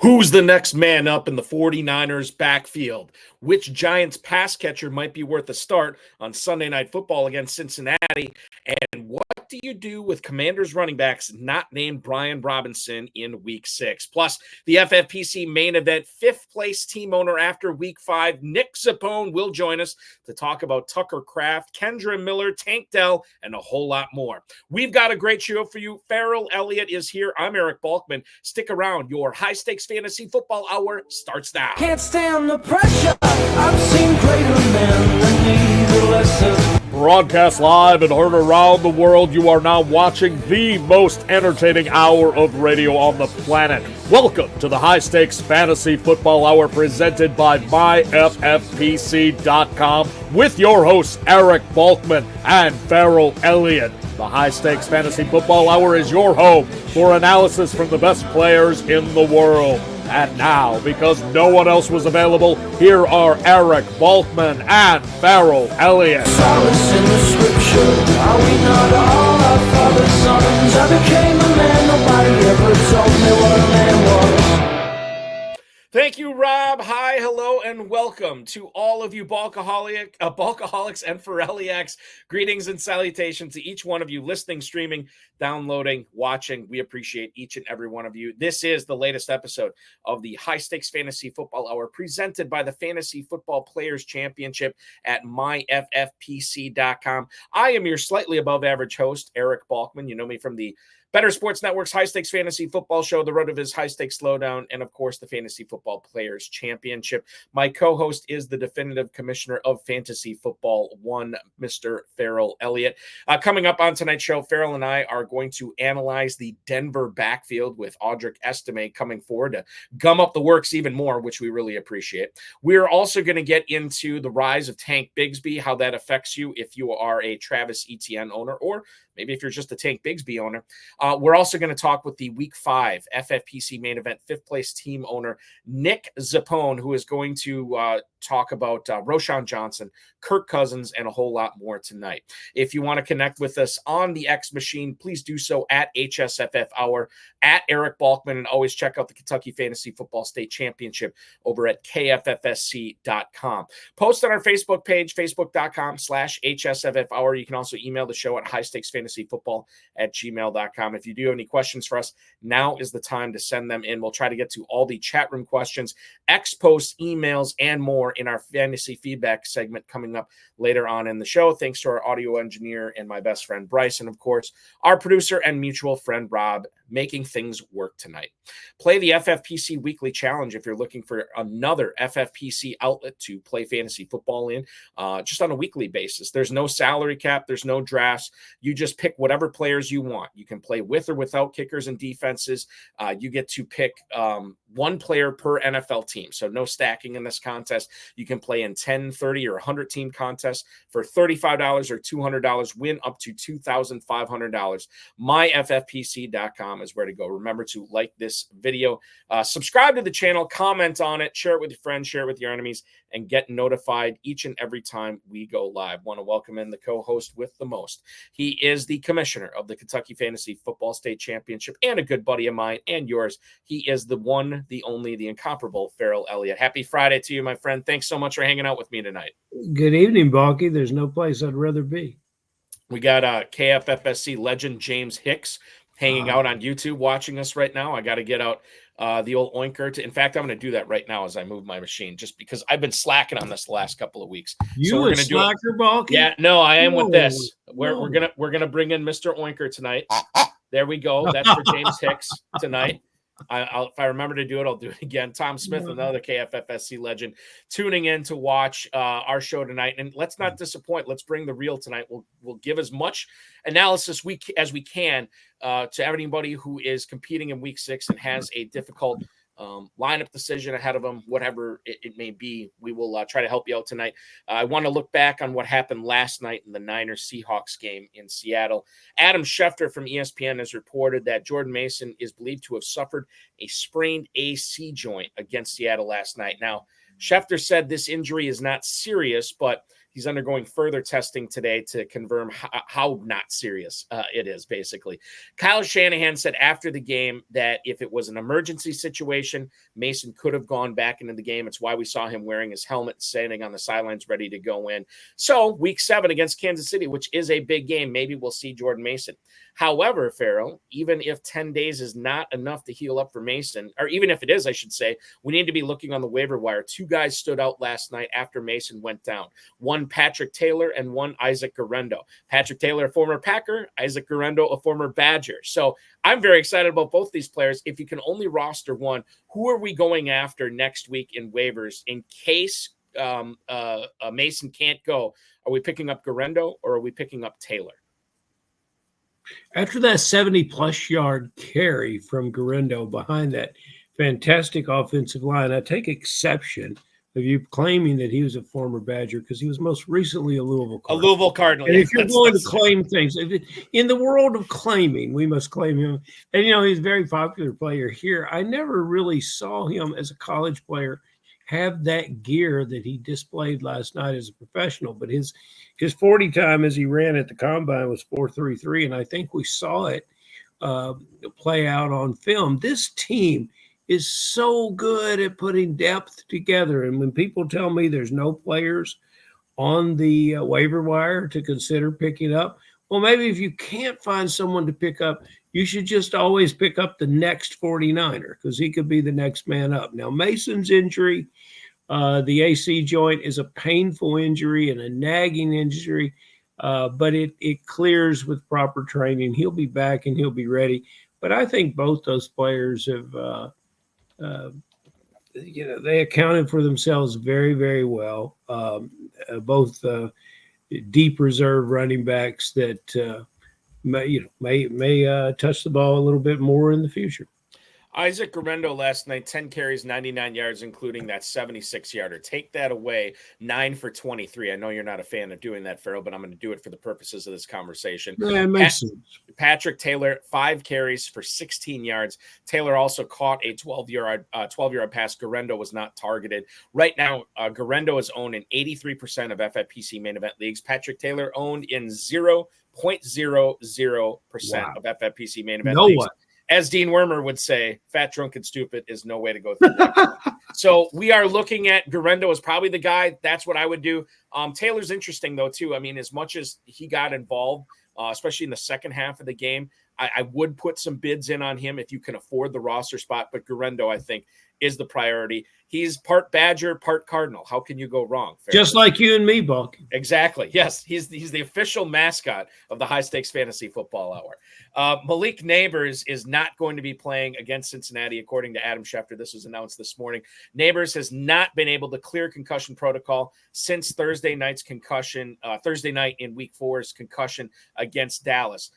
Who's the next man up in the 49ers backfield? Which Giants pass catcher might be worth a start on Sunday Night Football against Cincinnati? And what do you do with Commanders running backs not named Brian Robinson in Week 6? Plus, the FFPC Main Event fifth-place team owner after Week 5, Nick Zappone, will join us to talk about Tucker Kraft, Kendra Miller, Tank Dell, and a whole lot more. We've got a great show for you. Ferrell Elliott is here. I'm Eric Balkman. Stick around. Your high-stakes fantasy football hour starts now. Can't stand the pressure. I've seen greater men than need a lesson. Broadcast live and heard around the world, you are now watching the most entertaining hour of radio on the planet. Welcome to the High Stakes Fantasy Football Hour presented by myffpc.com with your hosts Eric Balkman and Ferrell Elliott. The High Stakes Fantasy Football Hour is your home for analysis from the best players in the world. And now, because no one else was available, here are Eric Balkman and Ferrell Elliott. Solace in the scripture. Are we not all our father's sons? I became a man. Nobody ever told me what a man was. Thank you, Rob. Hi, hello, and welcome to all of you Balkaholics and Ferrelliacs. Greetings and salutations to each one of you listening, streaming, downloading, watching. We appreciate each and every one of you. This is the latest episode of the High Stakes Fantasy Football Hour presented by the Fantasy Football Players Championship at myffpc.com. I am your slightly above average host, Eric Balkman. You know me from the Better Sports Network's High Stakes Fantasy Football Show, the Road of His High Stakes Slowdown, and of course, the Fantasy Football Players Championship. My co-host is the definitive commissioner of Fantasy Football One, Mr. Ferrell Elliott. Coming up on tonight's show, Ferrell and I are going to analyze the Denver backfield with Audric Estime coming forward to gum up the works even more, which we really appreciate. We're also going to get into the rise of Tank Bigsby, how that affects you if you are a Travis Etienne owner, or maybe if you're just a Tank Bigsby owner. We're also going to talk with the Week 5 FFPC Main Event fifth-place team owner, Nick Zappone, who is going to talk about Roschon Johnson, Kirk Cousins, and a whole lot more tonight. If you want to connect with us on the X machine, please do so at hsffhour, at Eric Balkman, and always check out the Kentucky Fantasy Football State Championship over at KFFSC.com. Post on our Facebook page, facebook.com/hsffhour. You can also email the show at highstakesfantasyfootball@gmail.com. If you do have any questions for us, now is the time to send them in. We'll try to get to all the chat room questions, X posts, emails, and more in our fantasy feedback segment coming up later on in the show. Thanks to our audio engineer and my best friend Bryce, and of course, our producer and mutual friend Rob, making things work tonight. Play the FFPC Weekly Challenge if you're looking for another FFPC outlet to play fantasy football in, just on a weekly basis. There's no salary cap. There's no drafts. You just pick whatever players you want. You can play with or without kickers and defenses. You get to pick one player per NFL team. So no stacking in this contest. You can play in 10, 30, or 100 team contests for $35 or $200. Win up to $2,500. myffpc.com is where to go. Remember to like this video, subscribe to the channel, comment on it, share it with your friends, share it with your enemies, and get notified each and every time we go live. Want to welcome in the co-host with the most. He is the commissioner of the Kentucky Fantasy Football State Championship and a good buddy of mine and yours. He is the one, the only, the incomparable Ferrell Elliott. Happy Friday to you, my friend. Thanks so much for hanging out with me tonight. Good evening, Balky. There's no place I'd rather be. We got KFFSC legend James Hicks hanging out on YouTube watching us right now. I got to get out the old oinker. In fact, I'm going to do that right now as I move my machine, just because I've been slacking on this the last couple of weeks. So we're going to do slacker, Balky? Yeah, no, I am with this. We're gonna bring in Mr. Oinker tonight. There we go. That's for James Hicks tonight. If I remember to do it, I'll do it again. Tom Smith, another KFFSC legend, tuning in to watch our show tonight. And let's not disappoint. Let's bring the real tonight. We'll give as much analysis as we can to everybody who is competing in Week 6 and has a difficult lineup decision ahead of them, whatever it may be. We will try to help you out tonight. I want to look back on what happened last night in the Niners-Seahawks game in Seattle. Adam Schefter from ESPN has reported that Jordan Mason is believed to have suffered a sprained AC joint against Seattle last night. Now, Schefter said this injury is not serious, but He's undergoing further testing today to confirm how not serious it is, basically. Kyle Shanahan said after the game that if it was an emergency situation, Mason could have gone back into the game. It's why we saw him wearing his helmet, standing on the sidelines, ready to go in. So week 7 against Kansas City, which is a big game, maybe we'll see Jordan Mason. However, Ferrell, even if 10 days is not enough to heal up for Mason, or even if it is, I should say, we need to be looking on the waiver wire. 2 guys stood out last night after Mason went down. One Patrick Taylor and one Isaac Guerendo. Patrick Taylor, a former Packer, Isaac Guerendo, a former Badger. So I'm very excited about both these players. If you can only roster one, who are we going after next week in waivers in case Mason can't go? Are we picking up Guerendo or are we picking up Taylor? After that 70-plus yard carry from Guerendo behind that fantastic offensive line, I take exception of you claiming that he was a former Badger because he was most recently a Louisville Cardinal. A Louisville Cardinal. And if you're going to claim things, in the world of claiming, we must claim him. And, he's a very popular player here. I never really saw him as a college player have that gear that he displayed last night as a professional. But his 40 time as he ran at the combine was 4.33, and I think we saw it play out on film. This team is so good at putting depth together. And when people tell me there's no players on the waiver wire to consider picking up, well, maybe if you can't find someone to pick up, you should just always pick up the next 49er because he could be the next man up. Now, Mason's injury, the AC joint, is a painful injury and a nagging injury, but it clears with proper training. He'll be back and he'll be ready. But I think both those players have they accounted for themselves very, very well. Both deep reserve running backs that may touch the ball a little bit more in the future. Isaac Guerendo last night, 10 carries, 99 yards, including that 76-yarder. Take that away, 9 for 23. I know you're not a fan of doing that, Ferrell, but I'm going to do it for the purposes of this conversation. Yeah, it makes sense. Patrick Taylor, 5 carries for 16 yards. Taylor also caught a 12-yard pass. Guerendo was not targeted. Right now, Guerendo is owned in 83% of FFPC main event leagues. Patrick Taylor owned in 0.00% of FFPC main event leagues. As Dean Wormer would say, fat, drunk, and stupid is no way to go through that. So we are looking at Guerendo as probably the guy. That's what I would do. Taylor's interesting, though, too. I mean, as much as he got involved, especially in the second half of the game, I would put some bids in on him if you can afford the roster spot. But Guerendo, I think, is the priority. He's part Badger, part Cardinal. How can you go wrong? Just like you and me, Buck. Exactly. Yes, he's the official mascot of the High Stakes Fantasy Football Hour. Malik Neighbors is not going to be playing against Cincinnati, according to Adam Schefter. This was announced this morning. Neighbors has not been able to clear concussion protocol since Thursday night in Week 4's concussion against Dallas.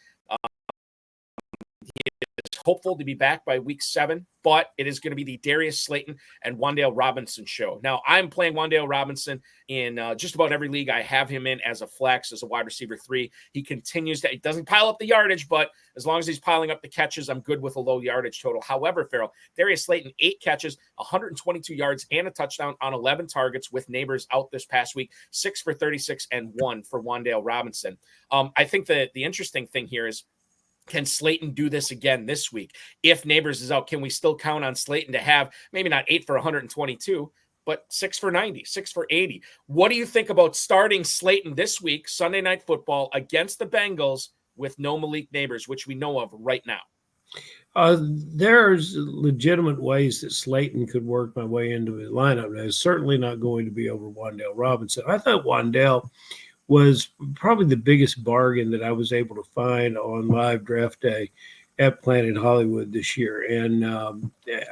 Hopeful to be back by Week 7, but it is going to be the Darius Slayton and Wan'Dale Robinson show. Now, I'm playing Wan'Dale Robinson in just about every league. I have him in as a flex, as a wide receiver 3. He continues to – he doesn't pile up the yardage, but as long as he's piling up the catches, I'm good with a low yardage total. However, Ferrell, Darius Slayton, 8 catches, 122 yards, and a touchdown on 11 targets with Neighbors out this past week, 6 for 36 and 1 for Wan'Dale Robinson. I think that the interesting thing here is, can Slayton do this again this week? If Neighbors is out, can we still count on Slayton to have maybe not 8 for 122, but 6 for 90, 6 for 80? What do you think about starting Slayton this week, Sunday Night Football, against the Bengals with no Malik Neighbors, which we know of right now? There's legitimate ways that Slayton could work my way into the lineup. Now, it's certainly not going to be over Wan'Dale Robinson. I thought Wan'Dale was probably the biggest bargain that I was able to find on live draft day at Planet Hollywood this year. And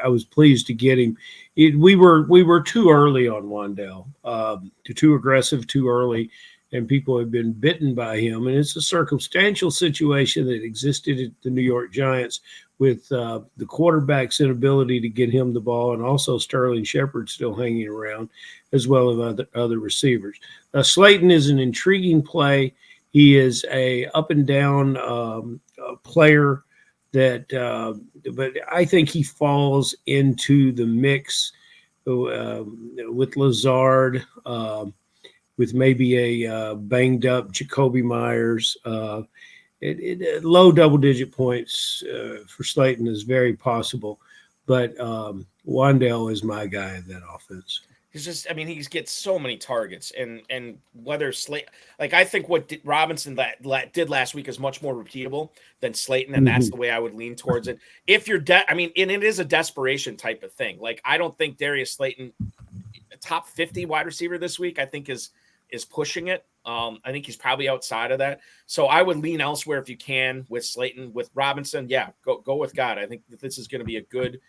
I was pleased to get him. We were too early on Wan'Dale, too aggressive, too early, and people have been bitten by him. And it's a circumstantial situation that existed at the New York Giants with the quarterback's inability to get him the ball, and also Sterling Shepard still hanging around, as well as other receivers. Slayton is an intriguing play. He is a up and down player that, but I think he falls into the mix with Lazard, with maybe a banged up Jacoby Myers. Low double-digit points for Slayton is very possible, but Wandale is my guy in that offense. He's just, I mean, he gets so many targets, and whether Slayton, like I think what Robinson did last week is much more repeatable than Slayton, and that's the way I would lean towards it. If you're, I mean, and it is a desperation type of thing. Like I don't think Darius Slayton, a top 50 wide receiver this week, I think is pushing it. I think he's probably outside of that. So I would lean elsewhere if you can with Slayton. With Robinson, yeah, go with God. I think that this is going to be a good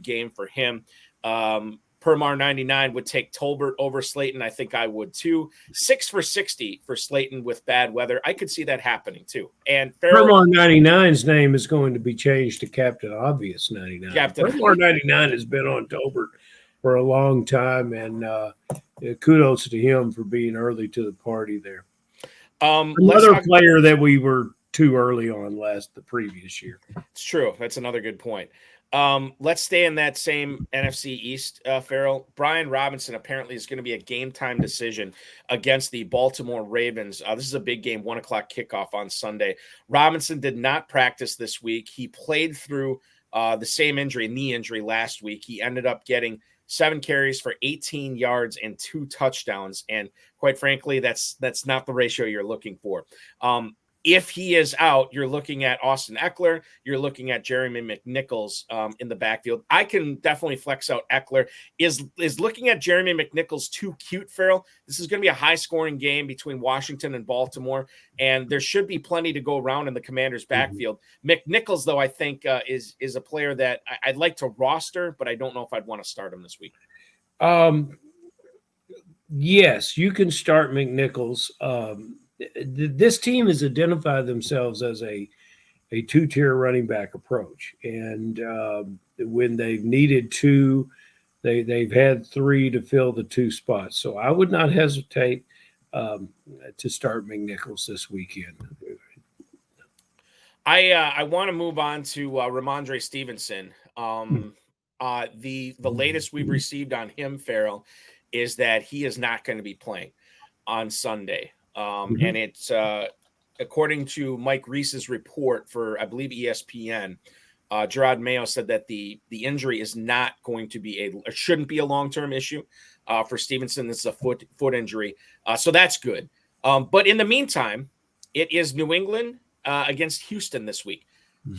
game for him. Permar 99 would take Tolbert over Slayton. I think I would too. 6 for 60 for Slayton with bad weather. I could see that happening too. And Permar 99's name is going to be changed to Captain Obvious 99. Captain Permar 99 has been on Tolbert for a long time, and kudos to him for being early to the party there. Another player that we were too early on the previous year. It's true. That's another good point. Let's stay in that same NFC East, Ferrell. Brian Robinson apparently is going to be a game time decision against the Baltimore Ravens. This is a big game, 1:00 kickoff on Sunday. Robinson did not practice this week. He played through the same knee injury last week. He ended up getting 7 carries for 18 yards and 2 touchdowns. And quite frankly, that's not the ratio you're looking for. If he is out, you're looking at Austin Eckler. You're looking at Jeremy McNichols in the backfield. I can definitely flex out Eckler. Is looking at Jeremy McNichols too cute, Ferrell? This is going to be a high-scoring game between Washington and Baltimore, and there should be plenty to go around in the Commanders' backfield. McNichols, though, I think is a player that I'd like to roster, but I don't know if I'd want to start him this week. Yes, you can start McNichols. This team has identified themselves as a 2-tier running back approach, and when they've needed 2, they've had 3 to fill the 2 spots. So I would not hesitate to start McNichols this weekend. I want to move on to Ramondre Stevenson. The latest we've received on him, Ferrell, is that he is not going to be playing on Sunday. And it's according to Mike Reese's report for, I believe, ESPN, Gerard Mayo said that the injury is not going to be shouldn't be a long-term issue for Stevenson. This is a foot injury. So that's good. But in the meantime, it is New England against Houston this week.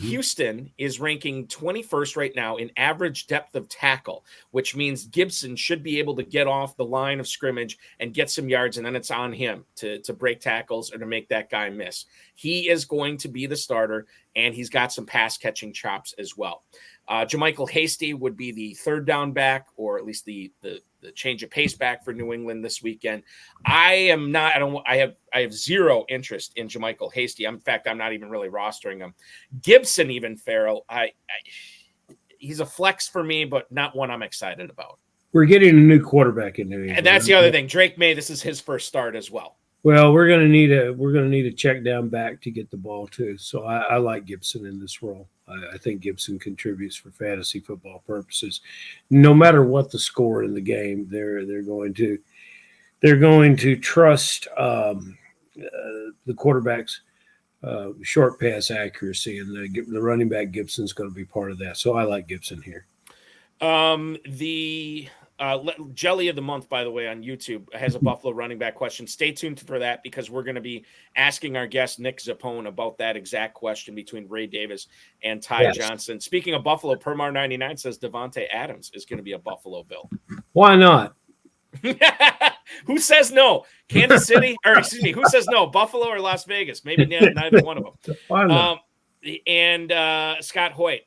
Houston is ranking 21st right now in average depth of tackle, which means Gibson should be able to get off the line of scrimmage and get some yards, and then it's on him to break tackles or to make that guy miss. He is going to be the starter, and he's got some pass-catching chops as well. Jermichael Hasty would be the third down back, or at least the change of pace back for New England this weekend. I have zero interest in Jermichael Hasty. In fact, I'm not even really rostering him. Gibson, even Ferrell, he's a flex for me, but not one I'm excited about. We're getting a new quarterback in New England, and that's the other thing. Drake May, this is his first start as well. Well, we're going to need a check down back to get the ball too. So I like Gibson in this role. I think Gibson contributes for fantasy football purposes. No matter what the score in the game, they're going to trust the quarterback's short pass accuracy, and the running back Gibson's going to be part of that. So I like Gibson here. The Jelly of the Month, by the way, on YouTube has a Buffalo running back question. Stay tuned for that, because we're going to be asking our guest Nick Zappone about that exact question between Ray Davis and Ty Johnson. Speaking of Buffalo, Permar 99 says Devontae Adams is going to be a Buffalo Bill. Why not? Who says no? Kansas City, or excuse me, who says no? Buffalo or Las Vegas? Maybe neither one of them. Why not? And Scott Hoyt,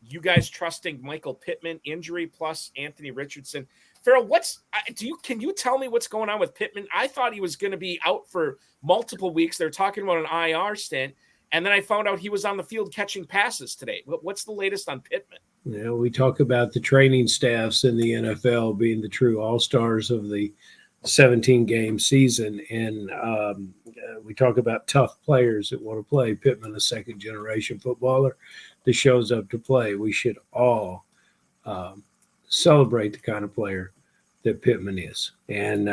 you guys trusting Michael Pittman injury plus Anthony Richardson. Ferrell, can you tell me what's going on with Pittman? I thought he was going to be out for multiple weeks. They're talking about an IR stint, and then I found out he was on the field catching passes today. What's the latest on Pittman? Yeah, we talk about the training staffs in the NFL being the true all-stars of the 17-game season, and we talk about tough players that want to play. Pittman, a second-generation footballer that shows up to play. We should all celebrate the kind of player that Pittman is. And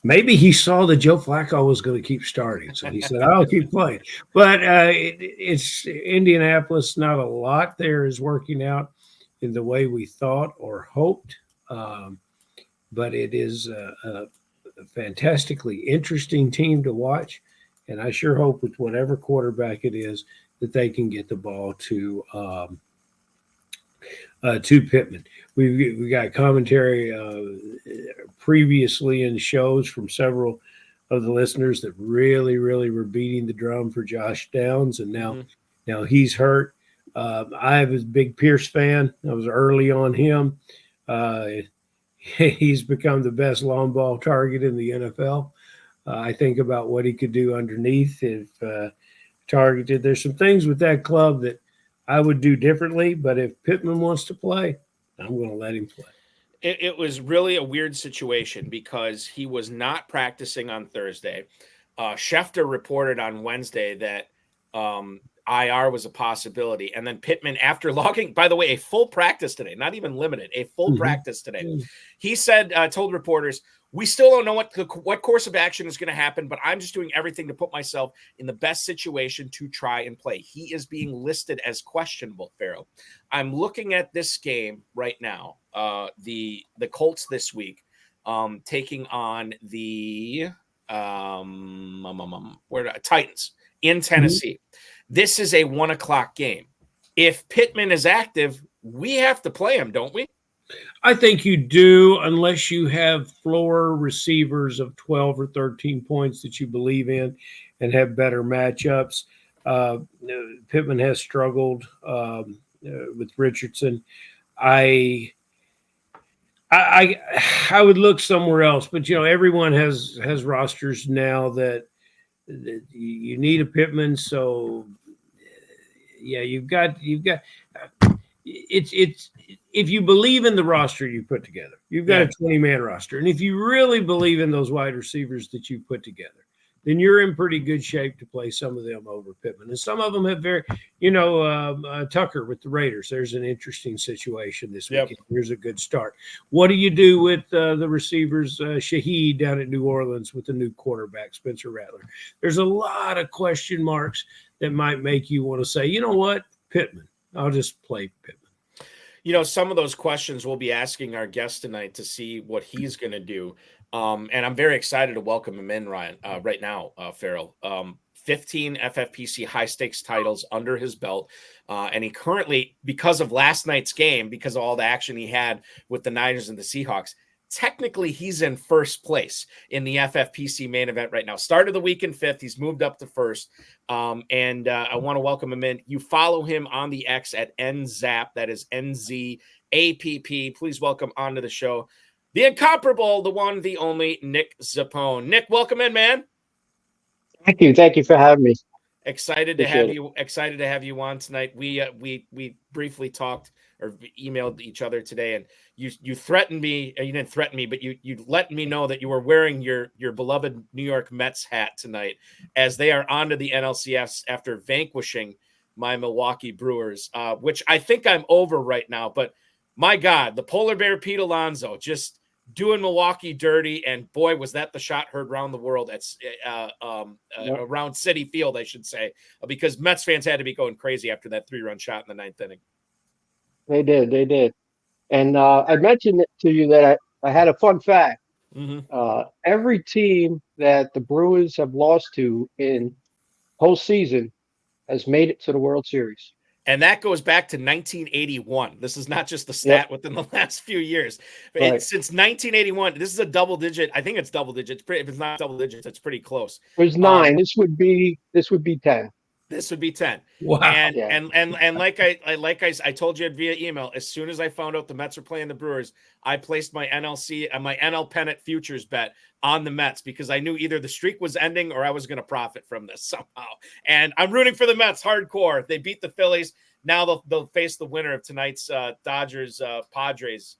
maybe he saw that Joe Flacco was going to keep starting, so he said, "I'll keep playing." But it's Indianapolis. Not a lot there is working out in the way we thought or hoped, but it is a fantastically interesting team to watch, and I sure hope with whatever quarterback it is that they can get the ball to Pittman. We got commentary previously in shows from several of the listeners that really were beating the drum for Josh Downs, and now he's hurt. I was a big Pierce fan. I was early on him. He's become the best long ball target in the NFL. I think about what he could do underneath if targeted. There's some things with that club that I would do differently, but if Pittman wants to play, I'm going to let him play. It was really a weird situation because he was not practicing on Thursday. Schefter reported on Wednesday that IR was a possibility. And then Pittman, after logging, by the way, a full practice today, not even limited, a full practice today. He said, told reporters, we still don't know what course of action is going to happen, but I'm just doing everything to put myself in the best situation to try and play. He is being listed as questionable, Ferrell. I'm looking at this game right now. The Colts this week taking on the Titans in Tennessee. This is a 1:00 game. If Pittman is active, we have to play him, don't we? I think you do, unless you have floor receivers of 12 or 13 points that you believe in and have better matchups. Pittman has struggled with Richardson. I would look somewhere else, but everyone has rosters now that you need a Pittman. So yeah, you've got it's if you believe in the roster you put together, you've got a 20-man roster. And if you really believe in those wide receivers that you put together, then you're in pretty good shape to play some of them over Pittman. And some of them have Tucker with the Raiders. There's an interesting situation this weekend. Here's a good start. What do you do with the receivers, Shaheed down at New Orleans with the new quarterback, Spencer Rattler? There's a lot of question marks that might make you want to say, you know what, Pittman. I'll just play Pittman. Some of those questions we'll be asking our guest tonight to see what he's going to do. And I'm very excited to welcome him in, Ryan, right now, Ferrell. 15 FFPC high-stakes titles under his belt. And he currently, because of last night's game, because of all the action he had with the Niners and the Seahawks, technically he's in first place in the FFPC main event right now. Started the week in fifth. He's moved up to first. And I want to welcome him in. You follow him on the X at NZApp. That is NZAPP. Please welcome onto the show the incomparable, the one, the only Nick Zappone. Nick, welcome in, man. Thank you. Thank you for having me. Excited to have you. Excited to have you on tonight. We briefly talked or emailed each other today, and you threatened me. You didn't threaten me, but you let me know that you were wearing your beloved New York Mets hat tonight, as they are onto the NLCS after vanquishing my Milwaukee Brewers, which I think I'm over right now. But my God, the polar bear Pete Alonso just doing Milwaukee dirty, and boy, was that the shot heard around the world at around Citi Field, I should say, because Mets fans had to be going crazy after that 3-run shot in the ninth inning. They did. And I mentioned it to you that I had a fun fact. Every team that the Brewers have lost to in postseason has made it to the World Series. And that goes back to 1981. This is not just the stat within the last few years. Right. Since 1981, this is a double digit. I think it's double digits. If it's not double digits, it's pretty close. There's 9. This would be 10. This would be 10. Wow. And like I told you via email, as soon as I found out the Mets were playing the Brewers, I placed my NL pennant futures bet on the Mets because I knew either the streak was ending or I was going to profit from this somehow. And I'm rooting for the Mets hardcore. They beat the Phillies. Now they'll face the winner of tonight's Dodgers Padres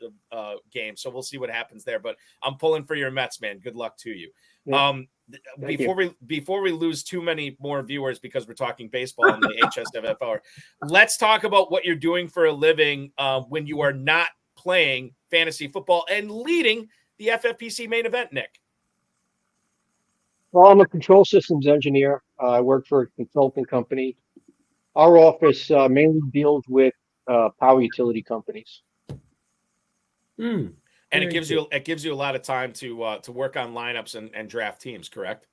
game. So we'll see what happens there. But I'm pulling for your Mets, man. Good luck to you. Yeah. Before we lose too many more viewers because we're talking baseball on the hsffhour, let's talk about what you're doing for a living when you are not playing fantasy football and leading the FFPC main event, Nick? Well, I'm a control systems engineer. I work for a consulting company. Our office mainly deals with power utility companies. And it gives you a lot of time to work on lineups and draft teams, correct?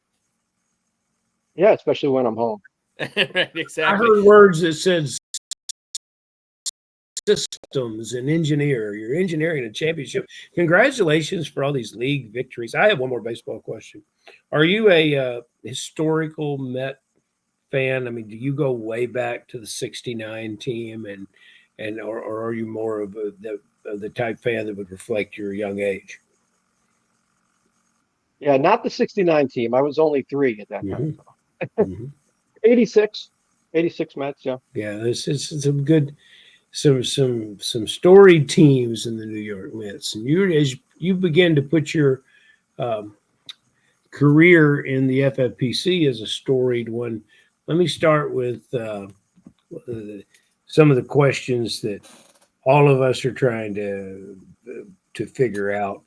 Yeah, especially when I'm home. Right, exactly. I heard words that said systems and engineer. You're engineering a championship. Congratulations for all these league victories. I have one more baseball question. Are you a historical Met fan? I mean, do you go way back to the '69 team, or are you more of the type fan that would reflect your young age? Yeah, not the '69 team. I was only 3 at that time. Mm-hmm. 86 Mets. Yeah. Yeah, this is some good, some storied teams in the New York Mets, and as you begin to put your career in the FFPC as a storied one, let me start with some of the questions that all of us are trying to figure out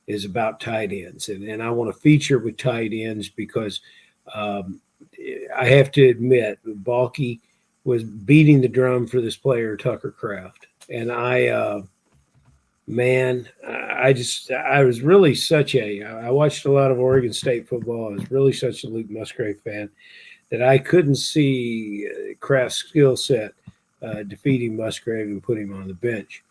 is about tight ends, and I want to feature with tight ends because I have to admit, Balky was beating the drum for this player, Tucker Kraft. And I was really I watched a lot of Oregon State football. I was really such a Luke Musgrave fan that I couldn't see Kraft's skill set defeating Musgrave and putting him on the bench.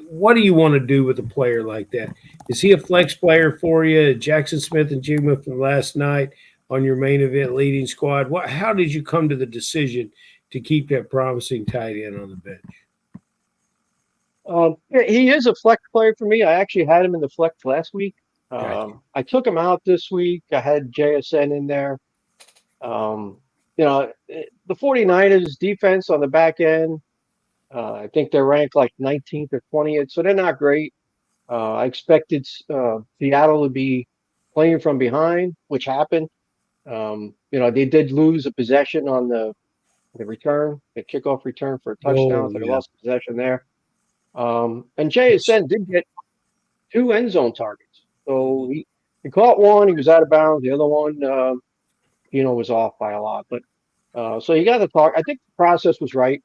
What do you want to do with a player like that? Is he a flex player for you? Jackson Smith and Jigma from last night on your main event leading squad. How did you come to the decision to keep that promising tight end on the bench? He is a flex player for me. I actually had him in the flex last week. I took him out this week. I had JSN in there. The 49ers defense on the back end, I think they're ranked like 19th or 20th, so they're not great. I expected Seattle to be playing from behind, which happened. They did lose a possession on the return, the kickoff return for a touchdown, so they lost possession there. And JSN did get 2 end zone targets. So he caught one, he was out of bounds. The other one, was off by a lot. But so he got the talk. I think the process was right.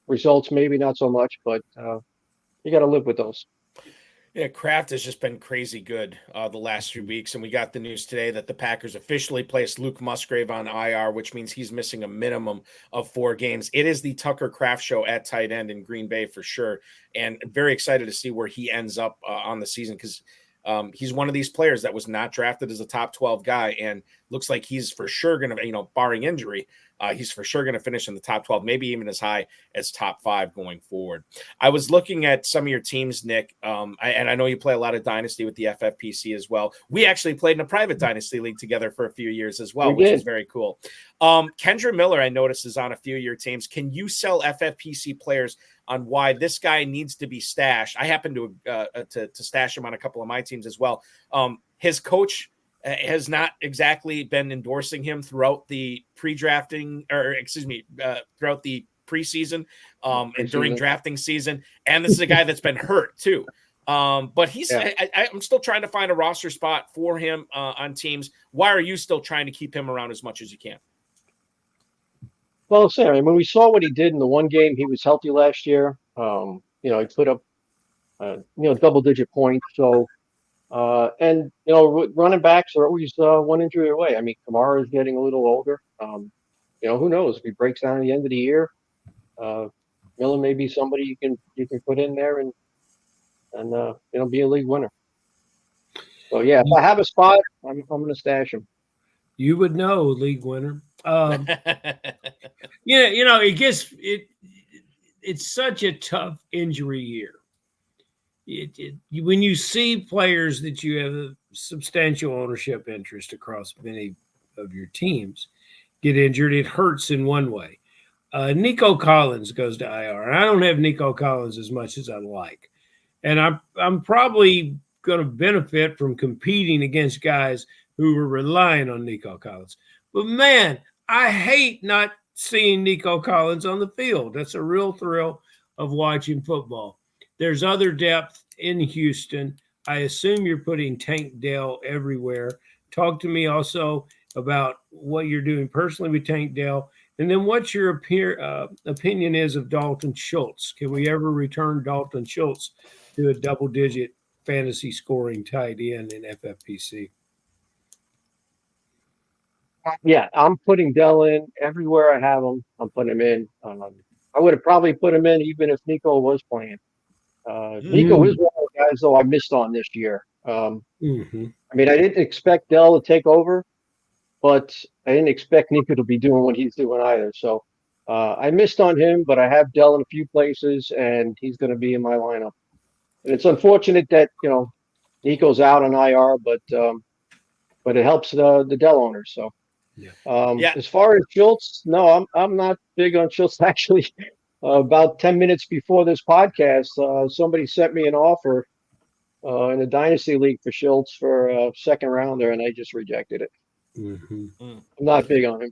Results maybe not so much, but you got to live with those. Yeah, Kraft has just been crazy good the last few weeks, and we got the news today that the Packers officially placed Luke Musgrave on IR, which means he's missing a minimum of 4 games. It is the Tucker Kraft show at tight end in Green Bay for sure, and very excited to see where he ends up on the season because he's one of these players that was not drafted as a top 12 guy, and looks like he's for sure going to, barring injury, he's for sure going to finish in the top 12, maybe even as high as top 5 going forward. I was looking at some of your teams, Nick, and I know you play a lot of Dynasty with the FFPC as well. We actually played in a private Dynasty league together for a few years as well, which is very cool. Kendra Miller, I noticed, is on a few of your teams. Can you sell FFPC players on why this guy needs to be stashed? I happen to stash him on a couple of my teams as well. His coach has not exactly been endorsing him throughout the throughout the preseason and during drafting season. And this is a guy that's been hurt too. But he's, I'm still trying to find a roster spot for him on teams. Why are you still trying to keep him around as much as you can? Well, Sam, when we saw what he did in the one game, he was healthy last year. He put up, double-digit points. So, running backs are always one injury away. I mean, Kamara is getting a little older. Who knows if he breaks down at the end of the year? Miller may be somebody you can put in there and be a league winner. So yeah, if I have a spot, I'm going to stash him. You would know, league winner. It's such a tough injury year. When you see players that you have a substantial ownership interest across many of your teams get injured, it hurts in one way. Nico Collins goes to IR, and I don't have Nico Collins as much as I'd like. And I'm probably going to benefit from competing against guys who were relying on Nico Collins. But, man, I hate not seeing Nico Collins on the field. That's a real thrill of watching football. There's other depth in Houston. I assume you're putting Tank Dell everywhere. Talk to me also about what you're doing personally with Tank Dell, and then what your opinion is of Dalton Schultz. Can we ever return Dalton Schultz to a double-digit fantasy scoring tight end in FFPC? Yeah, I'm putting Dell in everywhere I have him. I'm putting him in. I would have probably put him in even if Nico was playing. Nico is one of the guys, though, I missed on this year. I mean, I didn't expect Dell to take over, but I didn't expect Nico to be doing what he's doing either. So I missed on him, but I have Dell in a few places, and he's going to be in my lineup. And it's unfortunate that Nico's out on IR, but it helps the Dell owners. So. As far as Schultz, no, I'm not big on Schultz. Actually, about 10 minutes before this podcast, somebody sent me an offer in a dynasty league for Schultz for a second rounder, and I just rejected it. I'm not big on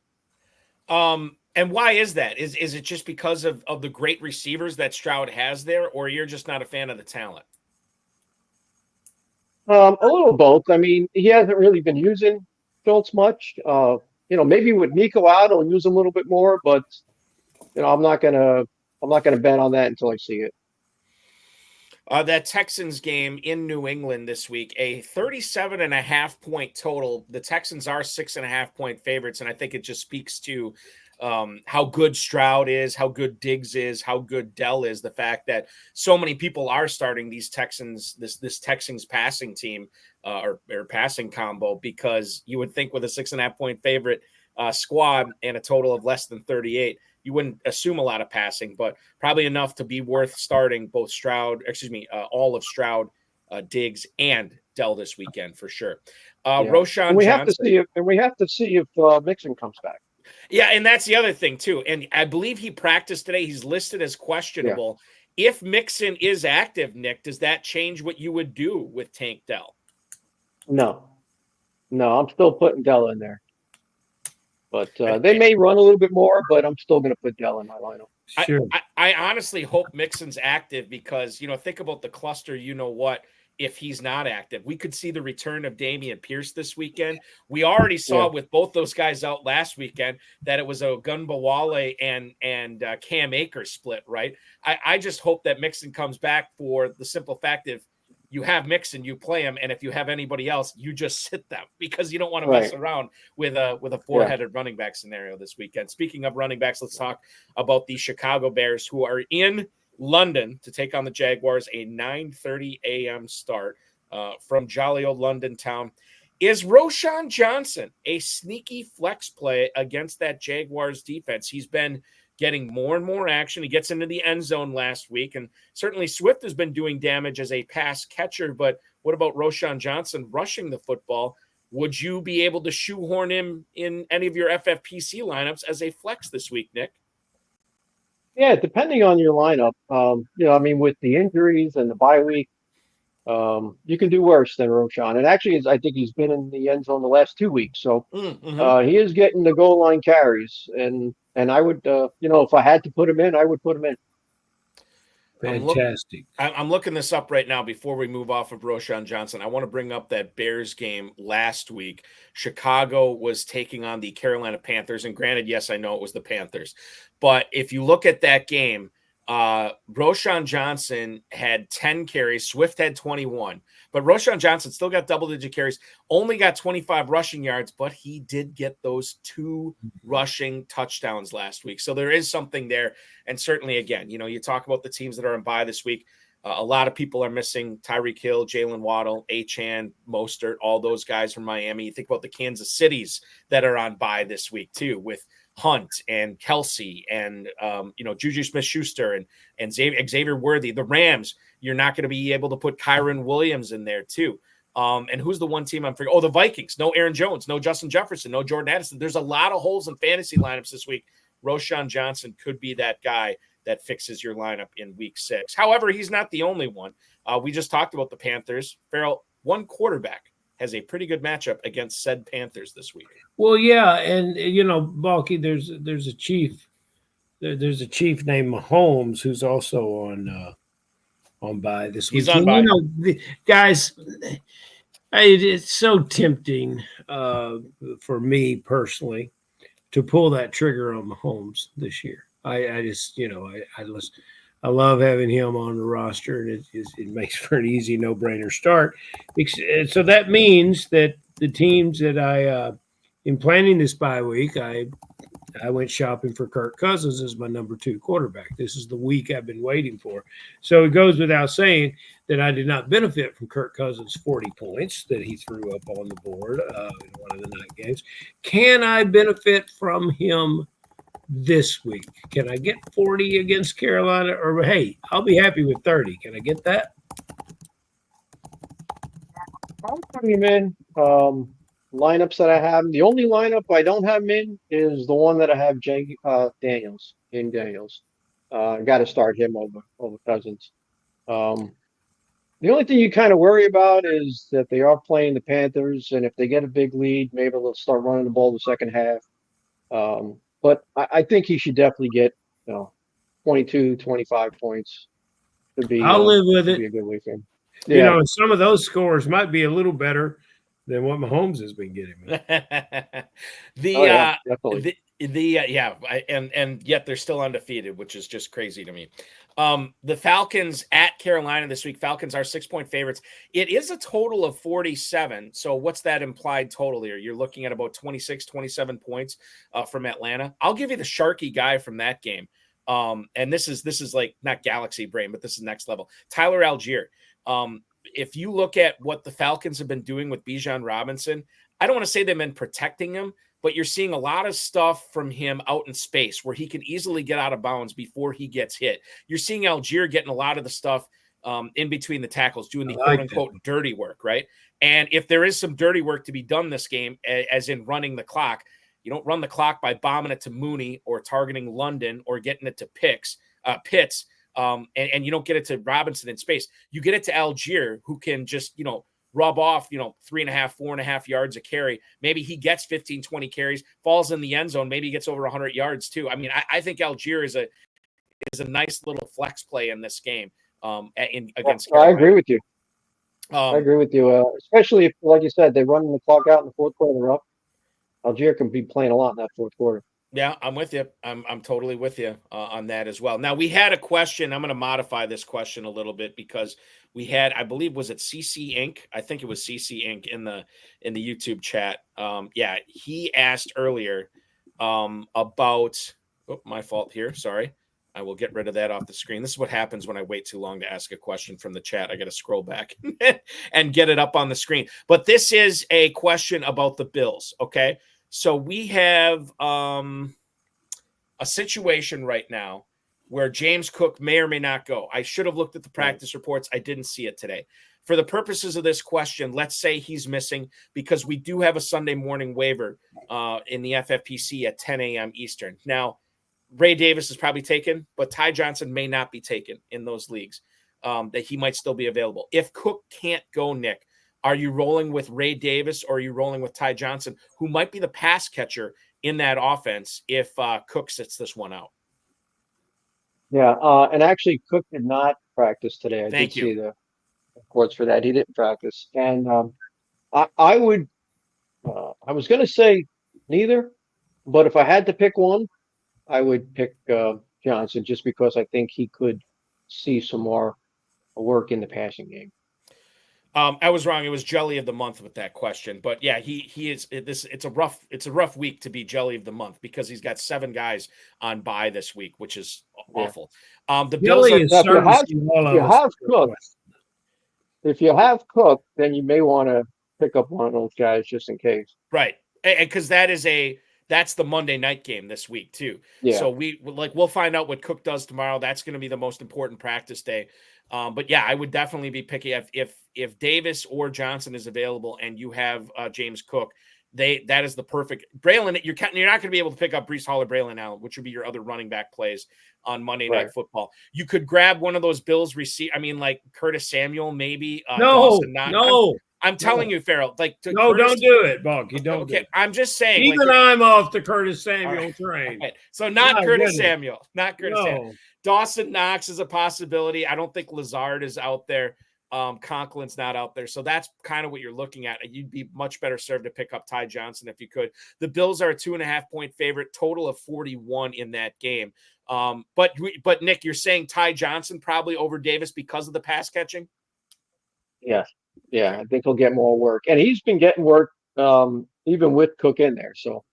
him. And why is that? Is it just because of the great receivers that Stroud has there, or you're just not a fan of the talent? A little both. I mean, he hasn't really been using Schultz much. Maybe with Nico out, I'll use him a little bit more, but I'm not gonna bet on that until I see it. That Texans game in New England this week, a 37.5 point total. The Texans are 6.5 point favorites, and I think it just speaks to how good Stroud is, how good Diggs is, how good Dell is. The fact that so many people are starting these Texans, this Texans passing team or passing combo, because you would think with a 6.5 point favorite squad and a total of less than 38, you wouldn't assume a lot of passing, but probably enough to be worth starting both all of Stroud, Diggs, and Dell this weekend for sure. Roschon we Johnson. have to see if Mixon comes back. Yeah, and that's the other thing too. And I believe he practiced today. He's listed as questionable. Yeah. If Mixon is active, Nick, does that change what you would do with Tank Dell? No, I'm still putting Dell in there. But they may run a little bit more, but I'm still going to put Dell in my lineup. Sure. I honestly hope Mixon's active because, think about the cluster, if he's not active. We could see the return of Dameon Pierce this weekend. We already saw with both those guys out last weekend that it was a Gunbawale and Cam Akers split, right? I just hope that Mixon comes back for the simple fact of you have Mixon, you play him, and if you have anybody else, you just sit them because you don't want to mess around with a four-headed running back scenario this weekend. Speaking of running backs, let's talk about the Chicago Bears, who are in London to take on the Jaguars, a 9:30 a.m. start from jolly old London town. Is Roschon Johnson a sneaky flex play against that Jaguars defense? He's been getting more and more action. He gets into the end zone last week, and certainly Swift has been doing damage as a pass catcher, but what about Roschon Johnson rushing the football? Would you be able to shoehorn him in any of your FFPC lineups as a flex this week, Nick? Yeah, depending on your lineup. With the injuries and the bye week, you can do worse than Roschon. And actually, I think he's been in the end zone the last 2 weeks. So he is getting the goal line carries. And I would, if I had to put him in, I would put him in. Fantastic. I'm looking this up right now before we move off of Roschon Johnson. I want to bring up that Bears game last week. Chicago was taking on the Carolina Panthers. And granted, yes, I know it was the Panthers. But if you look at that game, Roschon Johnson had 10 carries. Swift had 21. But Roschon Johnson still got double-digit carries, only got 25 rushing yards, but he did get those 2 rushing touchdowns last week. So there is something there. And certainly, again, you talk about the teams that are on bye this week. A lot of people are missing Tyreek Hill, Jalen Waddle, Achane, Mostert, all those guys from Miami. You think about the Kansas Cities that are on bye this week, too, with Hunt and Kelsey and, Juju Smith-Schuster and Xavier Worthy. The Rams, you're not going to be able to put Kyron Williams in there, too. And who's the one team I'm forgetting? Oh, the Vikings. No Aaron Jones, no Justin Jefferson, no Jordan Addison. There's a lot of holes in fantasy lineups this week. Roschon Johnson could be that guy that fixes your lineup in week 6. However, he's not the only one. We just talked about the Panthers. Ferrell, one quarterback has a pretty good matchup against said Panthers this week. Well, yeah, and Balky, there's a chief named Mahomes who's also on bye this He's week. on bye. Guys, it's so tempting for me personally to pull that trigger on Mahomes this year. I just, I love having him on the roster, and it makes for an easy no-brainer start. So that means that the teams that I in planning this bye week, I went shopping for Kirk Cousins as my number 2 quarterback. This is the week I've been waiting for. So it goes without saying that I did not benefit from Kirk Cousins' 40 points that he threw up on the board in one of the night games. Can I benefit from him this week? Can I get 40 against Carolina? Or, hey, I'll be happy with 30. Can I get that? I'm putting him in. Lineups that I have. The only lineup I don't have him in is the one that I have Daniels. I got to start him over Cousins. The only thing you kind of worry about is that they are playing the Panthers, and if they get a big lead, maybe they'll start running the ball the second half. But I think he should definitely get 22, 25 points. I'll live with it. Be a good week for him. Yeah. Some of those scores might be a little better than what Mahomes has been getting. Definitely. And yet they're still undefeated, which is just crazy to me. The Falcons at Carolina this week. Falcons are 6-point favorites. It is a total of 47. So what's that implied total here? You're looking at about 26, 27 points from Atlanta. I'll give you the Sharky guy from that game. And this is like not galaxy brain, but this is next level. Tyler Algier. If you look at what the Falcons have been doing with Bijan Robinson, I don't want to say they've been protecting him, but you're seeing a lot of stuff from him out in space where he can easily get out of bounds before he gets hit. You're seeing Algier getting a lot of the stuff in between the tackles, doing the quote-unquote dirty work, right? And if there is some dirty work to be done this game, as in running the clock, you don't run the clock by bombing it to Mooney or targeting London or getting it to Pitts. And you don't get it to Robinson in space. You get it to Algier, who can just, rub off, 3.5, 4.5 yards a carry. Maybe he gets 15, 20 carries, falls in the end zone. Maybe he gets over 100 yards too. I mean, I think Algier is a nice little flex play in this game against Carolina. I agree with you. Especially if, like you said, they're running the clock out in the fourth quarter up. Algier can be playing a lot in that fourth quarter. Yeah, I'm with you. I'm totally with you on that as well. Now, we had a question. I'm going to modify this question a little bit because we had, I believe, was it CC Inc? I think it was CC Inc in the YouTube chat. He asked earlier about. Oh, my fault here. Sorry. I will get rid of that off the screen. This is what happens when I wait too long to ask a question from the chat. I got to scroll back and get it up on the screen. But this is a question about the Bills. Okay. So we have a situation right now where James Cook may or may not go. I should have looked at the practice reports. I didn't see it today. For the purposes of this question, let's say he's missing because we do have a Sunday morning waiver in the FFPC at 10 a.m. Eastern. Now, Ray Davis is probably taken, but Ty Johnson may not be taken in those leagues, that he might still be available. If Cook can't go, Nick, are you rolling with Ray Davis or are you rolling with Ty Johnson, who might be the pass catcher in that offense if Cook sits this one out? Yeah, and actually Cook did not practice today. I did see the reports for that. He didn't practice. And I would I was going to say neither, but if I had to pick one, I would pick Johnson just because I think he could see some more work in the passing game. I was wrong. It was Jelly of the Month with that question, but yeah, he is. It's a rough week to be Jelly of the Month because he's got 7 guys on bye this week, which is awful. The Bills are. If you have Cook, then you may want to pick up one of those guys just in case. Right, because that's the Monday night game this week too. Yeah. So we'll find out what Cook does tomorrow. That's going to be the most important practice day. But yeah, I would definitely be picky if Davis or Johnson is available and you have James Cook. That is the perfect Braylon. You're not going to be able to pick up Breece Hall or Braylon Allen, which would be your other running back plays on Monday Night Football. You could grab one of those Bills like Curtis Samuel, maybe. No. I'm telling you, Ferrell. No, don't do it, Balky. Don't do it. I'm just saying. Even I'm off the Curtis Samuel train. Right. So not Curtis Samuel. Not Curtis No. Samuel. Dawson Knox is a possibility. I don't think Lazard is out there. Conklin's not out there. So that's kind of what you're looking at. You'd be much better served to pick up Ty Johnson if you could. The Bills are a 2.5-point favorite, total of 41 in that game. But Nick, you're saying Ty Johnson probably over Davis because of the pass catching? Yes. Yeah, I think he'll get more work. And he's been getting work even with Cook in there. So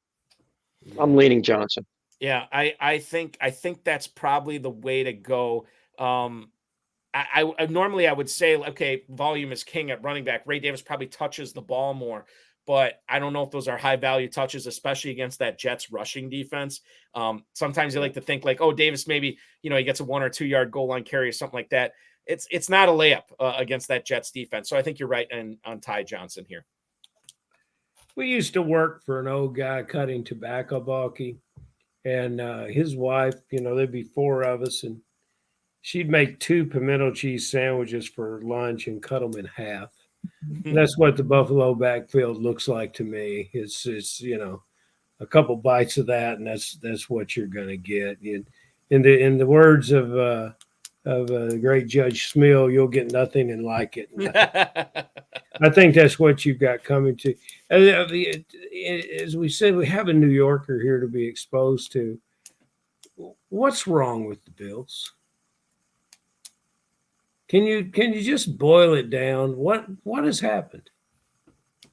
I'm leaning Johnson. Yeah, I think that's probably the way to go. I normally I would say, okay, volume is king at running back. Ray Davis probably touches the ball more, but I don't know if those are high value touches, especially against that Jets rushing defense. Sometimes you like to think like, oh, Davis, maybe, he gets a 1 or 2 yard goal line carry or something like that. It's not a layup against that Jets defense. So I think you're right on Ty Johnson here. We used to work for an old guy cutting tobacco, Balky, and his wife, there'd be 4 of us, and she'd make 2 pimento cheese sandwiches for lunch and cut them in half. That's what the Buffalo backfield looks like to me. It's a couple bites of that, and that's what you're going to get. In the words of the great Judge Smill, you'll get nothing and like it. I think that's what you've got coming to. As we said, we have a New Yorker here to be exposed to. What's wrong with the Bills? Can you just boil it down? What has happened?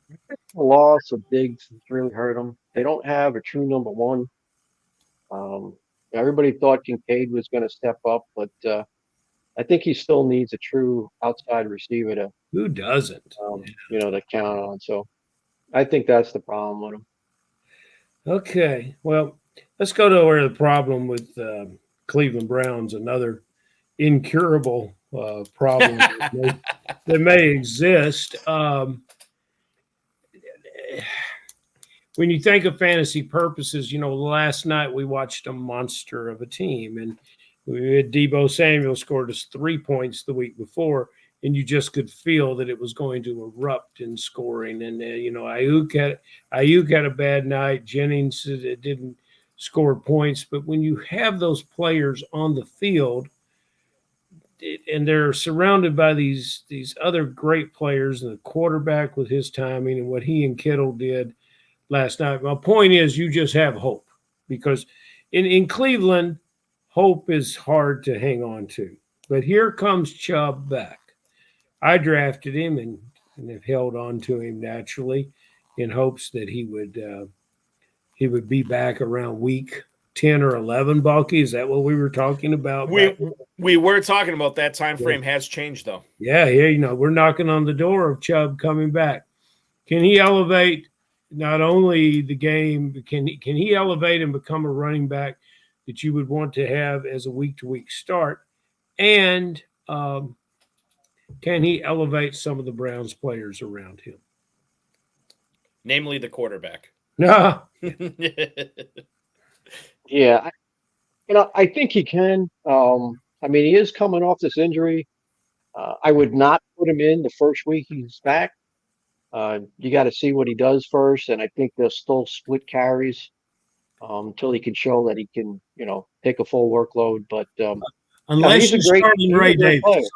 The loss of Diggs has really hurt them. They don't have a true number one. Everybody thought Kincaid was going to step up, but I think he still needs a true outside receiver to. Who doesn't? To count on. So I think that's the problem with him. Okay, well, let's go to where the problem with Cleveland Browns, another incurable problem that may exist. When you think of fantasy purposes, last night we watched a monster of a team, and we had Deebo Samuel scored us 3 points the week before, and you just could feel that it was going to erupt in scoring. And Ayuk had a bad night. Jennings didn't score points, but when you have those players on the field, and they're surrounded by these other great players, and the quarterback with his timing and what he and Kittle did last night. My point is, you just have hope, because in Cleveland, hope is hard to hang on to. But here comes Chubb back. I drafted him and have held on to him naturally in hopes that he would be back around week 10 or 11, Balky. Is that what we were talking about? We were talking about that. Time frame has changed, though. Yeah, we're knocking on the door of Chubb coming back. Can he elevate not only the game, can he elevate and become a running back that you would want to have as a week-to-week start? And can he elevate some of the Browns players around him? Namely the quarterback. No. Yeah, I think he can. He is coming off this injury. I would not put him in the first week he's back. You got to see what he does first, and I think they'll still split carries until he can show that he can, take a full workload. But unless you're starting Ray Davis,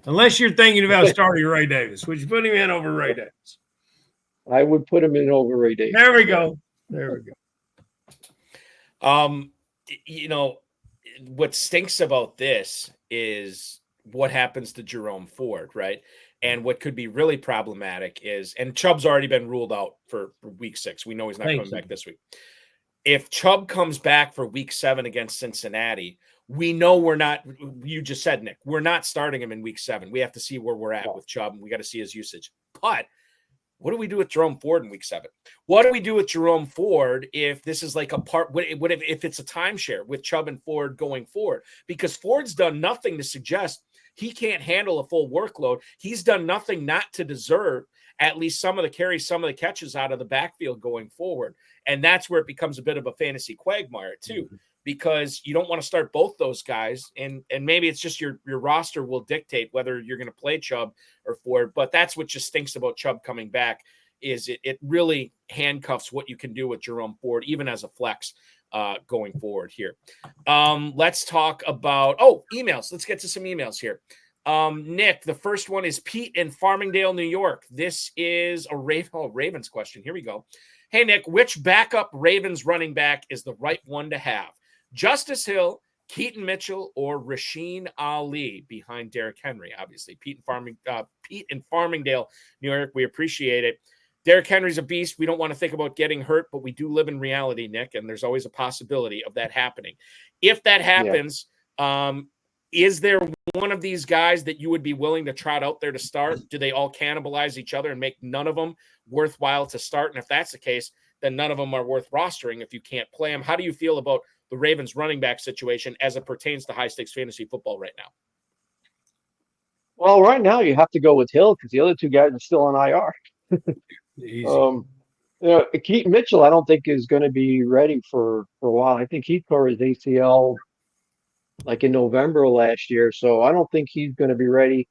unless you're thinking about starting Ray Davis, would you put him in over Ray Davis? I would put him in over Ray Davis. There we go. What stinks about this is what happens to Jerome Ford, right? And what could be really problematic is, and Chubb's already been ruled out for week 6. We know he's not coming back this week. If Chubb comes back for week 7 against Cincinnati, we know we're not, you just said, Nick, we're not starting him in week 7. We have to see where we're at with Chubb, and we got to see his usage. But what do we do with Jerome Ford in week 7? What do we do with Jerome Ford if this is like a part? What if it's a timeshare with Chubb and Ford going forward? Because Ford's done nothing to suggest he can't handle a full workload. He's done nothing not to deserve at least some of the carries, some of the catches out of the backfield going forward. And that's where it becomes a bit of a fantasy quagmire too, because you don't want to start both those guys. And maybe it's just your roster will dictate whether you're going to play Chubb or Ford. But that's what just stinks about Chubb coming back is it really handcuffs what you can do with Jerome Ford, even as a flex going forward here. Let's talk about, emails. Let's get to some emails here. Nick, the first one is Pete in Farmingdale, New York. This is a Ravens question. Here we go. Hey, Nick, which backup Ravens running back is the right one to have? Justice Hill, Keaton Mitchell, or Rasheen Ali behind Derrick Henry? Obviously, Pete in Farmingdale, New York. We appreciate it. Derrick Henry's a beast. We don't want to think about getting hurt, but we do live in reality, Nick, and there's always a possibility of that happening. If that happens, is there one of these guys that you would be willing to trot out there to start? Do they all cannibalize each other and make none of them worthwhile to start? And if that's the case, then none of them are worth rostering if you can't play them. How do you feel about the Ravens running back situation as it pertains to high stakes fantasy football right now? Well, right now you have to go with Hill because the other two guys are still on IR. Keaton Mitchell, I don't think is going to be ready for a while. I think he tore his ACL like in November last year, so I don't think he's going to be ready.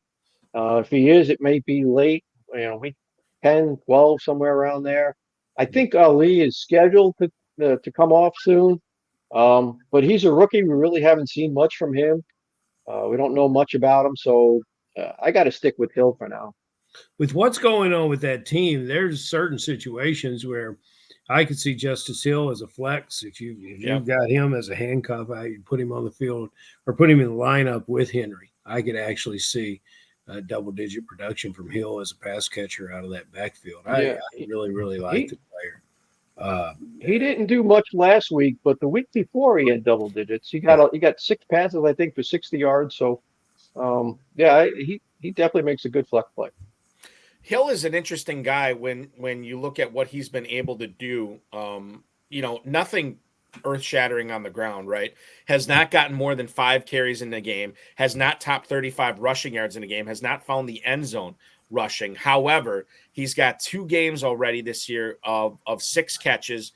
If he is, it may be late, week 10, 12, somewhere around there. I think Ali is scheduled to come off soon, but he's a rookie. We really haven't seen much from him. We don't know much about him, so I got to stick with Hill for now. With what's going on with that team, there's certain situations where I could see Justice Hill as a flex. If you've got him as a handcuff, I put him on the field or put him in the lineup with Henry. I could actually see double-digit production from Hill as a pass catcher out of that backfield. I really, really like the player. He didn't do much last week, but the week before he had double digits. He got 6 passes, I think, for 60 yards. So, he definitely makes a good flex play. Hill is an interesting guy when you look at what he's been able to do. Nothing earth-shattering on the ground, right? Has not gotten more than 5 carries in the game, has not topped 35 rushing yards in a game, has not found the end zone rushing. However, he's got 2 games already this year of 6 catches,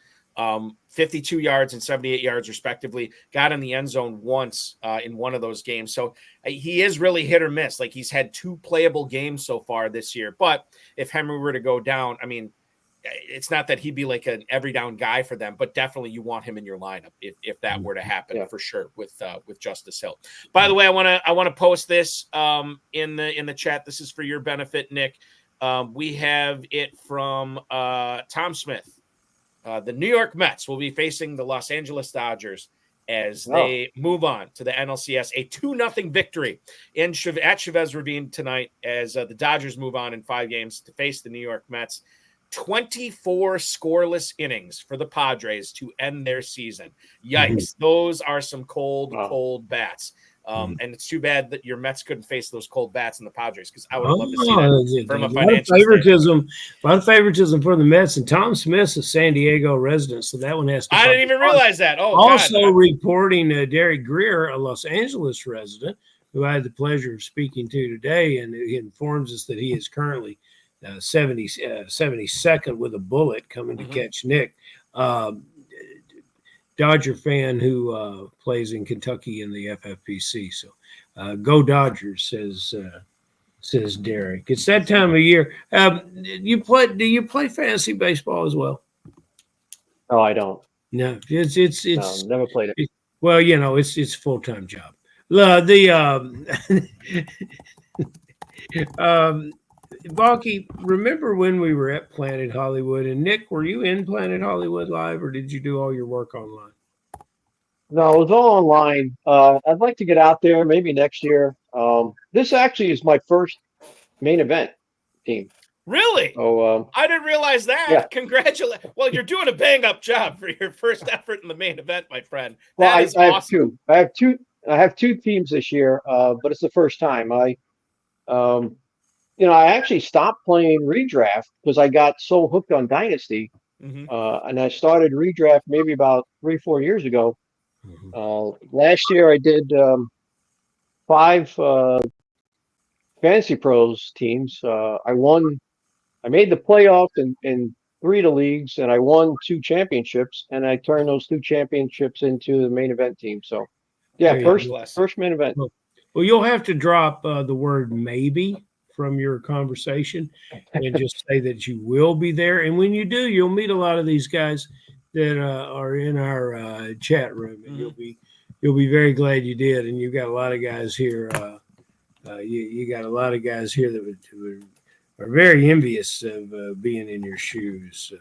52 yards and 78 yards respectively, got in the end zone once in one of those games. So he is really hit or miss. Like, he's had 2 playable games so far this year. But if Henry were to go down, I mean, it's not that he'd be like an every down guy for them, but definitely you want him in your lineup if that were to happen for sure with Justice Hill. By the way, I want to post this in the chat. This is for your benefit, Nick. We have it from Tom Smith. The New York Mets will be facing the Los Angeles Dodgers as they move on to the NLCS. A 2-0 victory at Chavez Ravine tonight as the Dodgers move on in 5 games to face the New York Mets. 24 scoreless innings for the Padres to end their season. Yikes. Those are some cold bats. And it's too bad that your Mets couldn't face those cold bats in the Padres, because I would love to see that from a financial favoritism. A lot of favoritism for the Mets, and Tom Smith's a San Diego resident, so that one has to. I didn't even realize that. Also reporting Derek Greer, a Los Angeles resident, who I had the pleasure of speaking to today, and he informs us that he is currently 72nd with a bullet coming to catch Nick. Dodger fan who plays in Kentucky in the FFPC. So go Dodgers, says Derek. It's that time of year. Do you play fantasy baseball as well? No, I don't. No, it's no, never played it. Well, it's a full-time job. Balky, remember when we were at Planet Hollywood? And Nick, were you in Planet Hollywood Live, or did you do all your work online? No, it was all online. I'd like to get out there maybe next year. This actually is my first main event team. Really? Oh, I didn't realize that. Yeah. Congratulations. Well, you're doing a bang-up job for your first effort in the main event, my friend. Well, That is awesome. I have two teams this year, but it's the first time. I actually stopped playing redraft because I got so hooked on Dynasty, and I started redraft maybe about 3-4 years ago. Last year I did 5 Fantasy Pros teams. I won. I made the playoffs in 3 of the leagues, and I won 2 championships, and I turned those 2 championships into the main event team. So, yeah, There you first go. Bless. first main event. Well, you'll have to drop the word maybe from your conversation and just say that you will be there. And when you do, you'll meet a lot of these guys that are in our chat room, and you'll be very glad you did. And you've got a lot of guys here. You got a lot of guys here that are very envious of being in your shoes.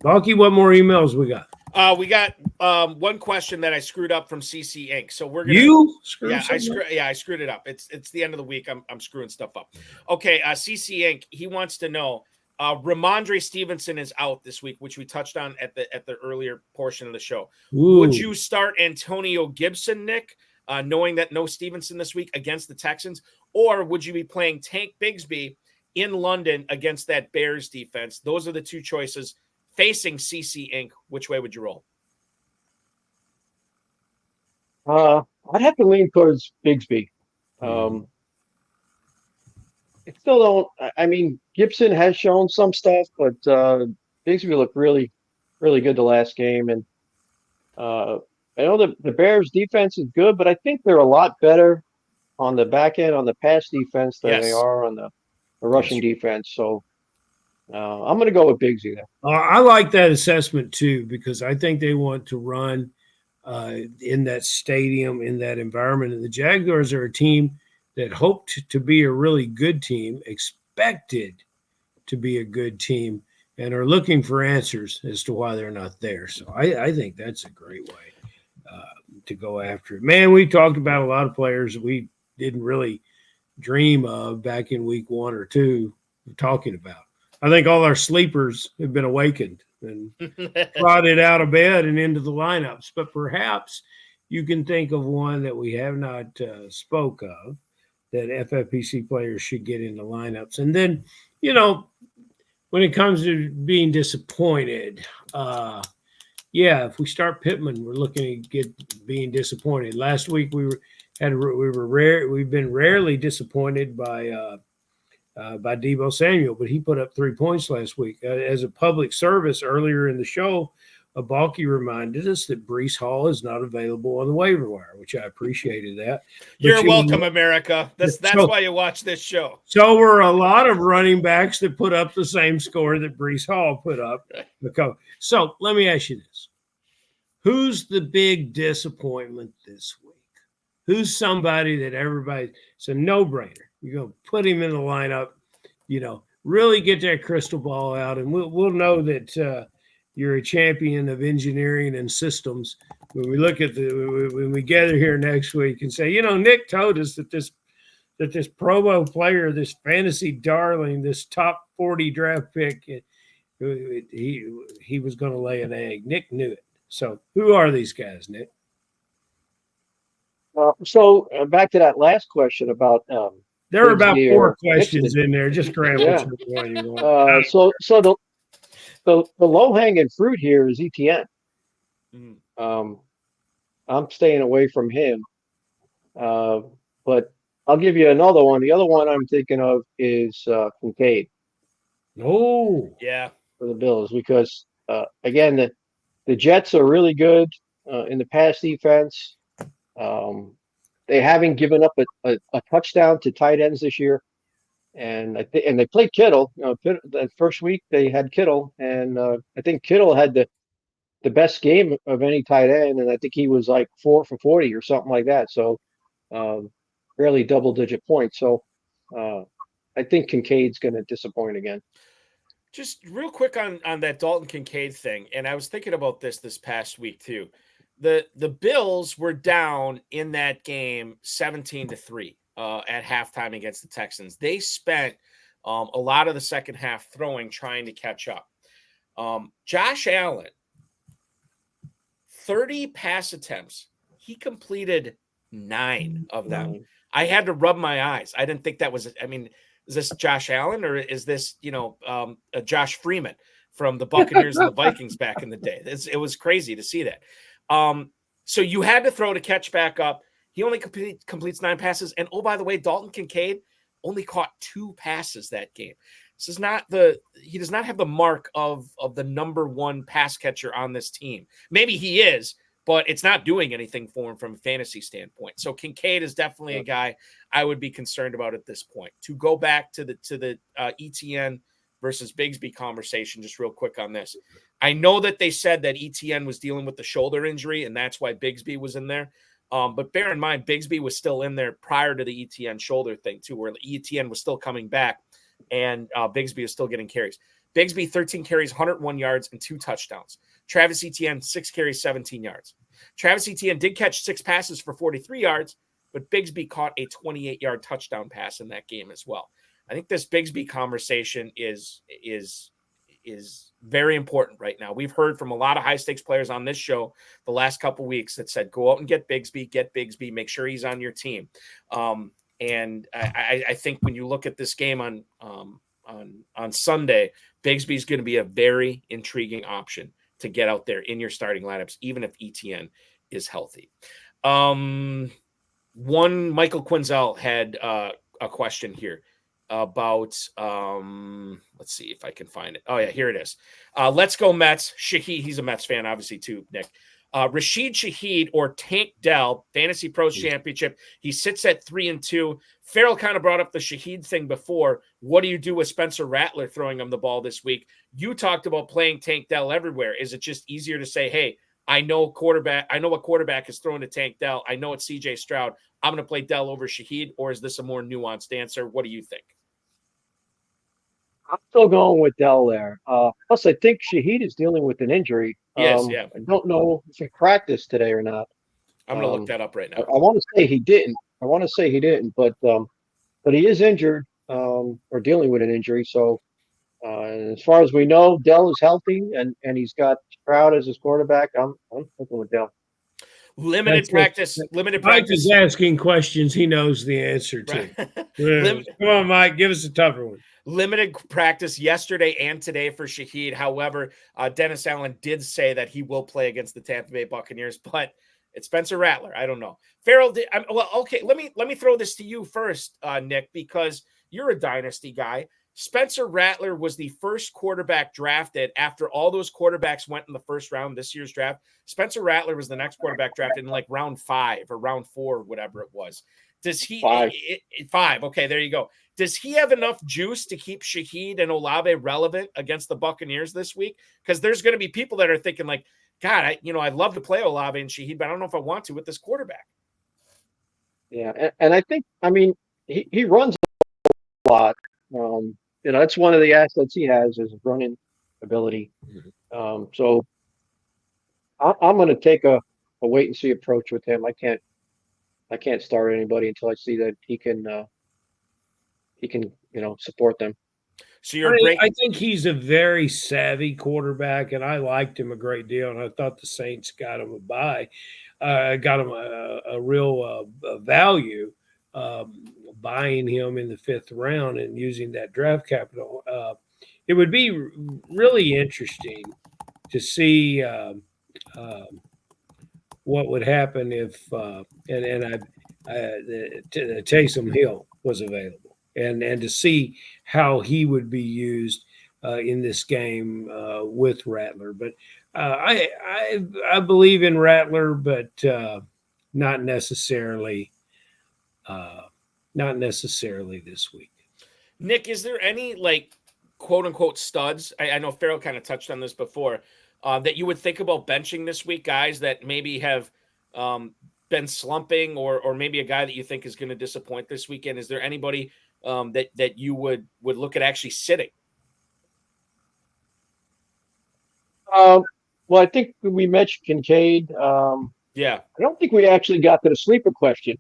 Balky, what more emails we got? We got one question that I screwed up from CC Inc. So we're gonna I screwed it up. It's the end of the week. I'm screwing stuff up. Okay, CC Inc. He wants to know Ramondre Stevenson is out this week, which we touched on at the earlier portion of the show. Ooh. Would you start Antonio Gibson, Nick, knowing that no Stevenson this week against the Texans, or would you be playing Tank Bigsby in London against that Bears defense? Those are the two choices. Facing CC Inc., which way would you roll? I'd have to lean towards Bigsby. I still don't. I mean, Gibson has shown some stuff, but Bigsby looked really, really good the last game. And I know the Bears defense is good, but I think they're a lot better on the back end on the pass defense than they are on the rushing defense. So I'm going to go with Bigsby there. I like that assessment too, because I think they want to run in that stadium, in that environment. And the Jaguars are a team that hoped to be a really good team, expected to be a good team, and are looking for answers as to why they're not there. So I think that's a great way to go after it. Man, we talked about a lot of players that we didn't really dream of back in week 1 or 2 talking about. I think all our sleepers have been awakened and trotted out of bed and into the lineups. But perhaps you can think of one that we have not spoke of that FFPC players should get into lineups. And then, when it comes to being disappointed, if we start Pittman, we're looking at being disappointed. Week we've been rarely disappointed by Deebo Samuel, but he put up 3 points last week. As a public service earlier in the show, Balky reminded us that Breece Hall is not available on the waiver wire, which I appreciated that. You're welcome, America. That's why you watch this show. So were a lot of running backs that put up the same score that Breece Hall put up. So let me ask you this. Who's the big disappointment this week? Who's somebody that it's a no-brainer? You're going to put him in the lineup, really get that crystal ball out, and we'll know that you're a champion of engineering and systems when we look at when we gather here next week and say, Nick told us that this promo player, this fantasy darling, this top 40 draft pick, he was going to lay an egg. Nick knew it. So who are these guys, Nick? So back to that last question about there are about 4 questions in there. Just grab whichever one you want. So the low hanging fruit here is ETN. I'm staying away from him. But I'll give you another one. The other one I'm thinking of is Kincaid. Oh, yeah, for the Bills, because again the Jets are really good in the pass defense. They haven't given up a touchdown to tight ends this year, and and they played Kittle. That first week they had Kittle, and I think Kittle had the best game of any tight end, and I think he was like 4 for 40 or something like that. So barely double-digit points. So I think Kincaid's going to disappoint again. Just real quick on that Dalton Kincaid thing, and I was thinking about this past week too. The Bills were down in that game 17-3 at halftime against the Texans. They spent a lot of the second half throwing, trying to catch up. Josh Allen, 30 pass attempts. He completed 9 of them. I had to rub my eyes. I didn't think that was, is this Josh Allen or is this, Josh Freeman from the Buccaneers and the Vikings back in the day? It was crazy to see that. So you had to throw to catch back up. He only completes 9 passes. And, oh, by the way, Dalton Kincaid only caught 2 passes that game. he does not have the mark of the number one pass catcher on this team. Maybe he is, but it's not doing anything for him from a fantasy standpoint. So Kincaid is definitely a guy I would be concerned about at this point. To go back to the ETN versus Bigsby conversation, just real quick on this. I know that they said that ETN was dealing with the shoulder injury, and that's why Bigsby was in there. But bear in mind, Bigsby was still in there prior to the ETN shoulder thing too, where the ETN was still coming back, and Bigsby was still getting carries. Bigsby, 13 carries, 101 yards, and 2 touchdowns. Travis Etienne, 6 carries, 17 yards. Travis Etienne did catch 6 passes for 43 yards, but Bigsby caught a 28-yard touchdown pass in that game as well. I think this Bigsby conversation is very important right now. We've heard from a lot of high-stakes players on this show the last couple weeks that said, go out and get Bigsby, make sure he's on your team. And I think when you look at this game on Sunday, Bigsby is going to be a very intriguing option to get out there in your starting lineups, even if ETN is healthy. Michael Quinzel had a question here about let's see if I can find it. Oh yeah, here it is. Let's go Mets. Shaheed, he's a Mets fan, obviously too, Nick. Rashid Shaheed or Tank Dell, Fantasy Pros Championship. He sits at 3-2. Ferrell kind of brought up the Shaheed thing before. What do you do with Spencer Rattler throwing him the ball this week? You talked about playing Tank Dell everywhere. Is it just easier to say, hey, I know what quarterback is throwing to Tank Dell. I know it's CJ Stroud. I'm going to play Dell over Shaheed, or is this a more nuanced answer? What do you think? I'm still going with Dell there. Plus, I think Shaheed is dealing with an injury. Yes, yeah. I don't know if he practiced today or not. I'm going to look that up right now. I want to say he didn't. But he is injured or dealing with an injury. So as far as we know, Dell is healthy and he's got Stroud as his quarterback. I'm sticking with Dell. Limited practice. Mike is asking questions he knows the answer to. Right. Come on, Mike, give us a tougher one. Limited practice yesterday and today for Shaheed. However, Dennis Allen did say that he will play against the Tampa Bay Buccaneers, but it's Spencer Rattler. I don't know. Ferrell did. Well, okay. Let me throw this to you first, Nick, because you're a dynasty guy. Spencer Rattler was the first quarterback drafted after all those quarterbacks went in the first round this year's draft. Spencer Rattler was the next quarterback drafted in like round 5 or round 4, whatever it was. Does he 5? 5. Okay, there you go. Does he have enough juice to keep Shaheed and Olave relevant against the Buccaneers this week? Because there's going to be people that are thinking like, God, I'd love to play Olave and Shaheed, but I don't know if I want to with this quarterback. Yeah, and I think, he runs a lot. That's one of the assets he has is running ability. So I'm going to take a wait and see approach with him. I can't start anybody until I see that he can support them. So I think he's a very savvy quarterback, and I liked him a great deal. And I thought the Saints got him a buy, got him a real value. Buying him in the 5th round and using that draft capital. It would be really interesting to see what would happen if Taysom Hill was available and to see how he would be used in this game with Rattler. But I believe in Rattler, but not necessarily this week. Nick, is there any quote unquote studs? I know Ferrell kind of touched on this before that you would think about benching this week, guys that maybe have been slumping or maybe a guy that you think is going to disappoint this weekend. Is there anybody that you would look at actually sitting? Well, I think we mentioned Kincaid. Yeah. I don't think we actually got to the sleeper question.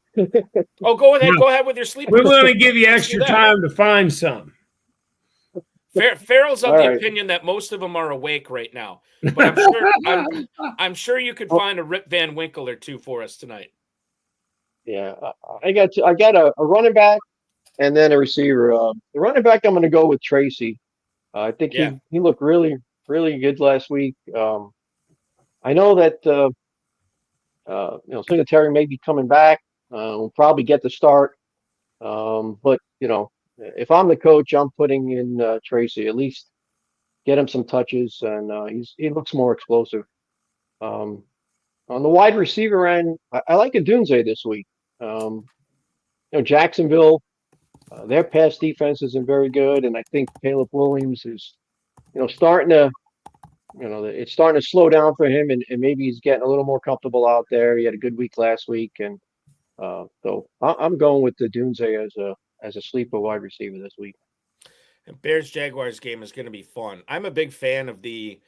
Oh, go ahead. Go ahead with your sleeper. We're going to give you extra time to find some. Ferrell's of the opinion that most of them are awake right now, but I'm sure you could find a Rip Van Winkle or two for us tonight. Yeah, I got a running back and then a receiver. The running back, I'm going to go with Tracy. I think he looked really, really good last week. I know that Singletary may be coming back. We'll probably get the start, but if I'm the coach, I'm putting in Tracy, at least get him some touches, and he looks more explosive. On the wide receiver end, I like Adunze this week. Jacksonville, their pass defense isn't very good, and I think Caleb Williams is, starting to, it's starting to slow down for him, and maybe he's getting a little more comfortable out there. He had a good week last week, and so I'm going with the Adunze as a sleeper wide receiver this week. And Bears-Jaguars game is going to be fun. I'm a big fan of the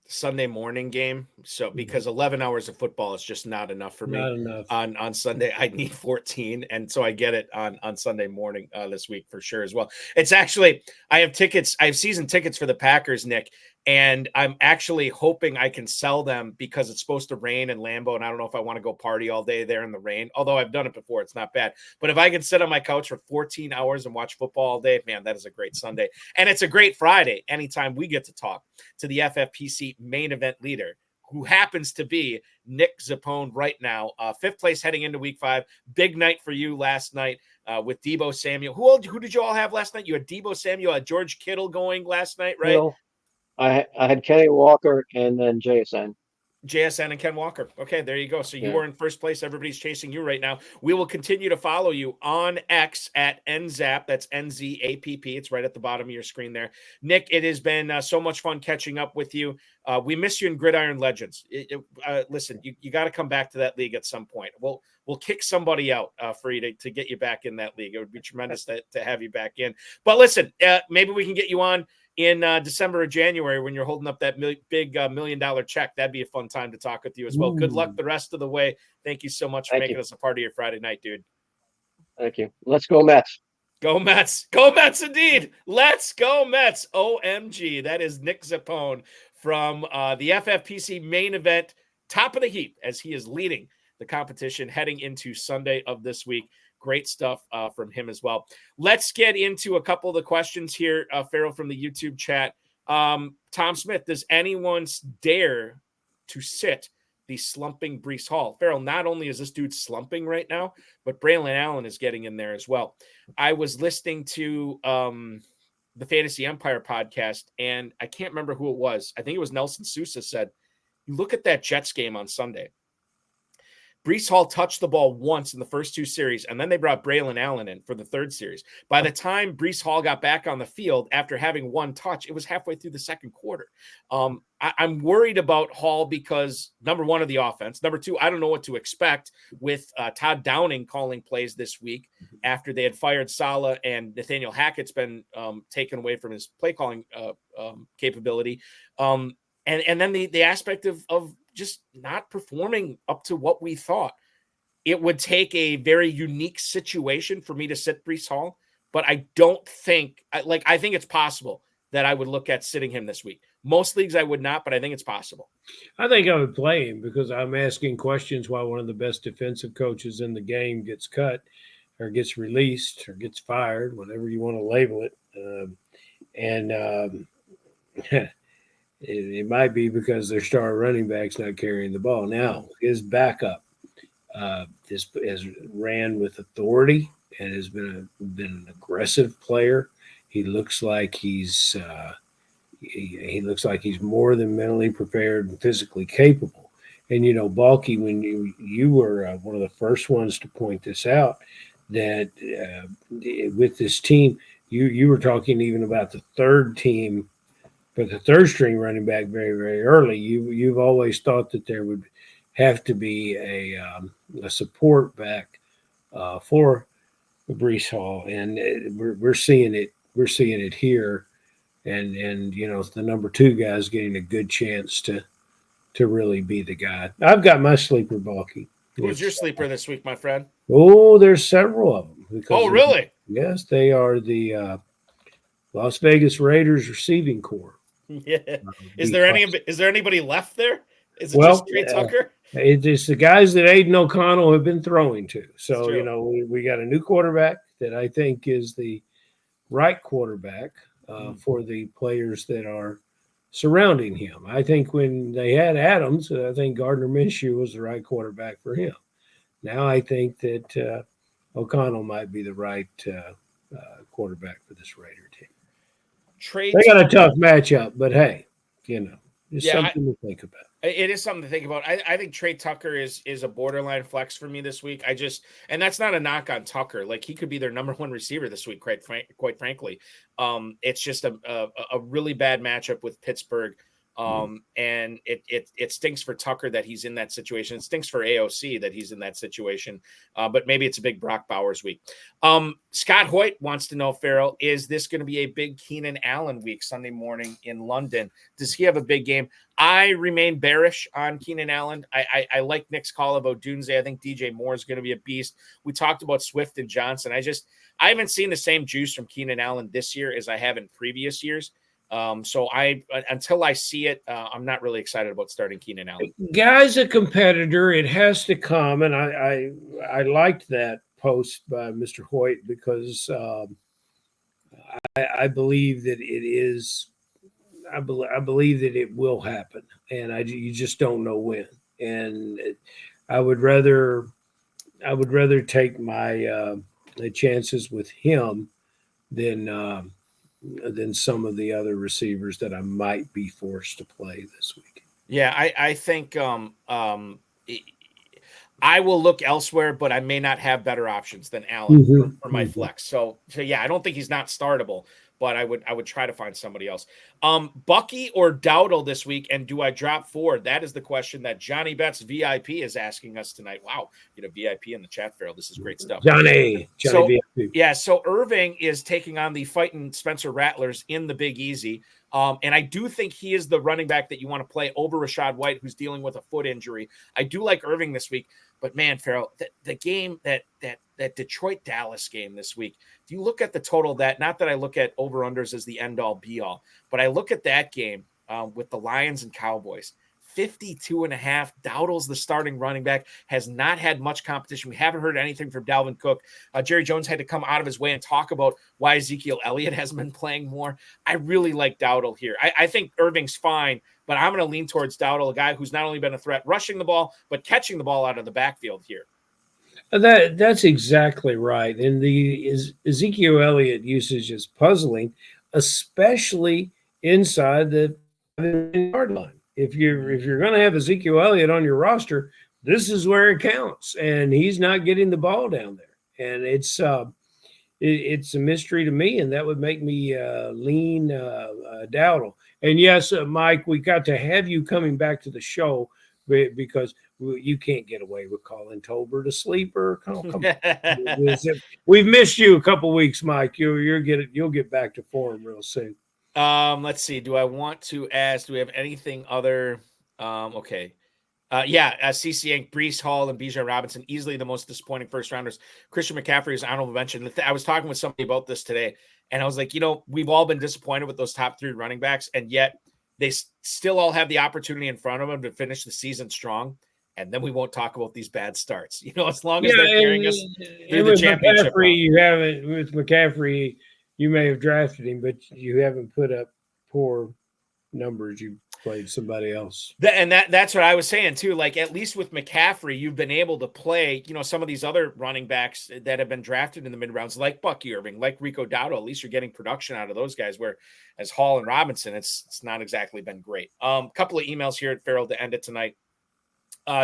Sunday morning game. So because 11 hours of football is just not enough for me on Sunday. I need 14. And so I get it on Sunday morning this week for sure as well. It's actually, I have season tickets for the Packers, Nick, and I'm actually hoping I can sell them because it's supposed to rain in Lambeau. And I don't know if I want to go party all day there in the rain, although I've done it before. It's not bad. But if I can sit on my couch for 14 hours and watch football all day, man, that is a great Sunday. And it's a great Friday anytime we get to talk to the FFPC main event leader, who happens to be Nick Zappone right now. 5th place heading into week 5. Big night for you last night with Deebo Samuel. Who did you all have last night? You had Deebo Samuel, had George Kittle going last night, right? Well, I had Kenny Walker and then JSN. JSN and Ken Walker. Okay, there you go. So you are in first place. Everybody's chasing you right now. We will continue to follow you on X at NZAP. That's NZAPP. It's right at the bottom of your screen there. Nick, it has been so much fun catching up with you. We miss you in Gridiron Legends. Listen, you got to come back to that league at some point. We'll kick somebody out for you to get you back in that league. It would be tremendous to have you back in. But listen, maybe we can get you on in December or January when you're holding up that big $1 million check. That'd be a fun time to talk with you as well. Good luck the rest of the way. Thank you so much for making us a part of your Friday night, dude. Thank you. Let's go Mets. Go Mets. Go Mets indeed. Let's go Mets. OMG. That is Nick Zappone from the FFPC main event, top of the heap, as he is leading the competition heading into Sunday of this week. Great stuff from him as well. Let's get into a couple of the questions here, Ferrell, from the YouTube chat. Tom Smith, does anyone dare to sit the slumping Breece Hall? Ferrell, not only is this dude slumping right now, but Braylon Allen is getting in there as well. I was listening to the Fantasy Empire podcast, and I can't remember who it was. I think it was Nelson Sousa said, you look at that Jets game on Sunday. Breece Hall touched the ball once in the first 2 series, and then they brought Braylon Allen in for the 3rd series. By the time Breece Hall got back on the field after having 1 touch, it was halfway through the 2nd quarter. I'm worried about Hall because, number 1, of the offense. Number 2, I don't know what to expect with Todd Downing calling plays this week after they had fired Saleh and Nathaniel Hackett's been taken away from his play calling capability. And then the aspect of just not performing up to what we thought. It would take a very unique situation for me to sit Breece Hall, but I don't think I think it's possible that I would look at sitting him this week. Most leagues I would not, but I think it's possible. I think I would play him because I'm asking questions while one of the best defensive coaches in the game gets cut or gets released or gets fired, whatever you want to label it. It might be because their star running back's not carrying the ball. Now, his backup has ran with authority and has been an aggressive player. He looks like he's more than mentally prepared and physically capable. And Balky, when you were one of the first ones to point this out, that with this team, you were talking even about the 3rd team. But the 3rd string running back very, very early, you've always thought that there would have to be a support back for Breece Hall, and we're seeing it. We're seeing it here, and the number 2 guy is getting a good chance to really be the guy. I've got my sleeper, Balky. Who's your sleeper this week, my friend? Oh, there's several of them. Oh, really? Yes, they are the Las Vegas Raiders receiving corps. Yeah. Is there anybody left there? Is it just Trey Tucker? It's the guys that Aiden O'Connell have been throwing to. So, we got a new quarterback that I think is the right quarterback for the players that are surrounding him. I think when they had Adams, I think Gardner Minshew was the right quarterback for him. Now I think that O'Connell might be the right quarterback for this Raider team. Trades. They got a tough matchup, but hey, it's something to think about. It is something to think about. I think Trey Tucker is a borderline flex for me this week. And that's not a knock on Tucker. Like, he could be their number one receiver this week, quite frankly. It's just a really bad matchup with Pittsburgh. And it stinks for Tucker that he's in that situation. It stinks for AOC that he's in that situation. But maybe it's a big Brock Bowers week. Scott Hoyt wants to know, Ferrell, is this going to be a big Keenan Allen week Sunday morning in London? Does he have a big game? I remain bearish on Keenan Allen. I like Nick's call about Dunze. I think DJ Moore is going to be a beast. We talked about Swift and Johnson. I haven't seen the same juice from Keenan Allen this year as I have in previous years. So until I see it, I'm not really excited about starting Keenan Allen. Guy's a competitor. It has to come. And I liked that post by Mr. Hoyt because I believe that it is. I believe that it will happen, and you just don't know when. And I would rather take my chances with him than some of the other receivers that I might be forced to play this week. Yeah, I think I will look elsewhere, but I may not have better options than Allen for my flex. So yeah, I don't think he's not startable, but I would try to find somebody else. Bucky or Dowdle this week, and do I drop 4? That is the question that Johnny Betts VIP is asking us tonight. Wow, get a VIP in the chat, Ferrell. This is great stuff. Johnny VIP. Yeah, so Irving is taking on the fighting Spencer Rattlers in the Big Easy. And I do think he is the running back that you want to play over Rachaad White, who's dealing with a foot injury. I do like Irving this week, but man, Ferrell, the game that Detroit-Dallas game this week, if you look at the total, not that I look at over-unders as the end-all, be-all, but I look at that game with the Lions and Cowboys, 52.5. Dowdle's the starting running back, has not had much competition. We haven't heard anything from Dalvin Cook. Jerry Jones had to come out of his way and talk about why Ezekiel Elliott hasn't been playing more. I really like Dowdle here. I think Irving's fine, but I'm going to lean towards Dowdle, a guy who's not only been a threat rushing the ball, but catching the ball out of the backfield here. That's exactly right. And the Ezekiel Elliott usage is puzzling, especially inside the yard line. If you're going to have Ezekiel Elliott on your roster, this is where it counts, and he's not getting the ball down there. And it's a mystery to me, and that would make me lean Dowdle. And yes, Mike, we got to have you coming back to the show because you can't get away with calling Tolbert a sleeper. Come on. We've missed you a couple weeks, Mike. You'll get back to form real soon. Let's see. Do I want to ask? Do we have anything other? Okay. CC Inc., Breece Hall, and Bijan Robinson, easily the most disappointing first rounders. Christian McCaffrey is honorable mention. I was talking with somebody about this today, and I was like, we've all been disappointed with those top 3 running backs, and yet they still all have the opportunity in front of them to finish the season strong. And then we won't talk about these bad starts. As long as they're carrying us through the championship. With McCaffrey, you may have drafted him, but you haven't put up poor numbers. You played somebody else. That's what I was saying too. Like, at least with McCaffrey, you've been able to play, some of these other running backs that have been drafted in the mid rounds, like Bucky Irving, like Rico Dowdle. At least you're getting production out of those guys, where as Hall and Robinson, it's not exactly been great. Couple of emails here at Ferrell to end it tonight.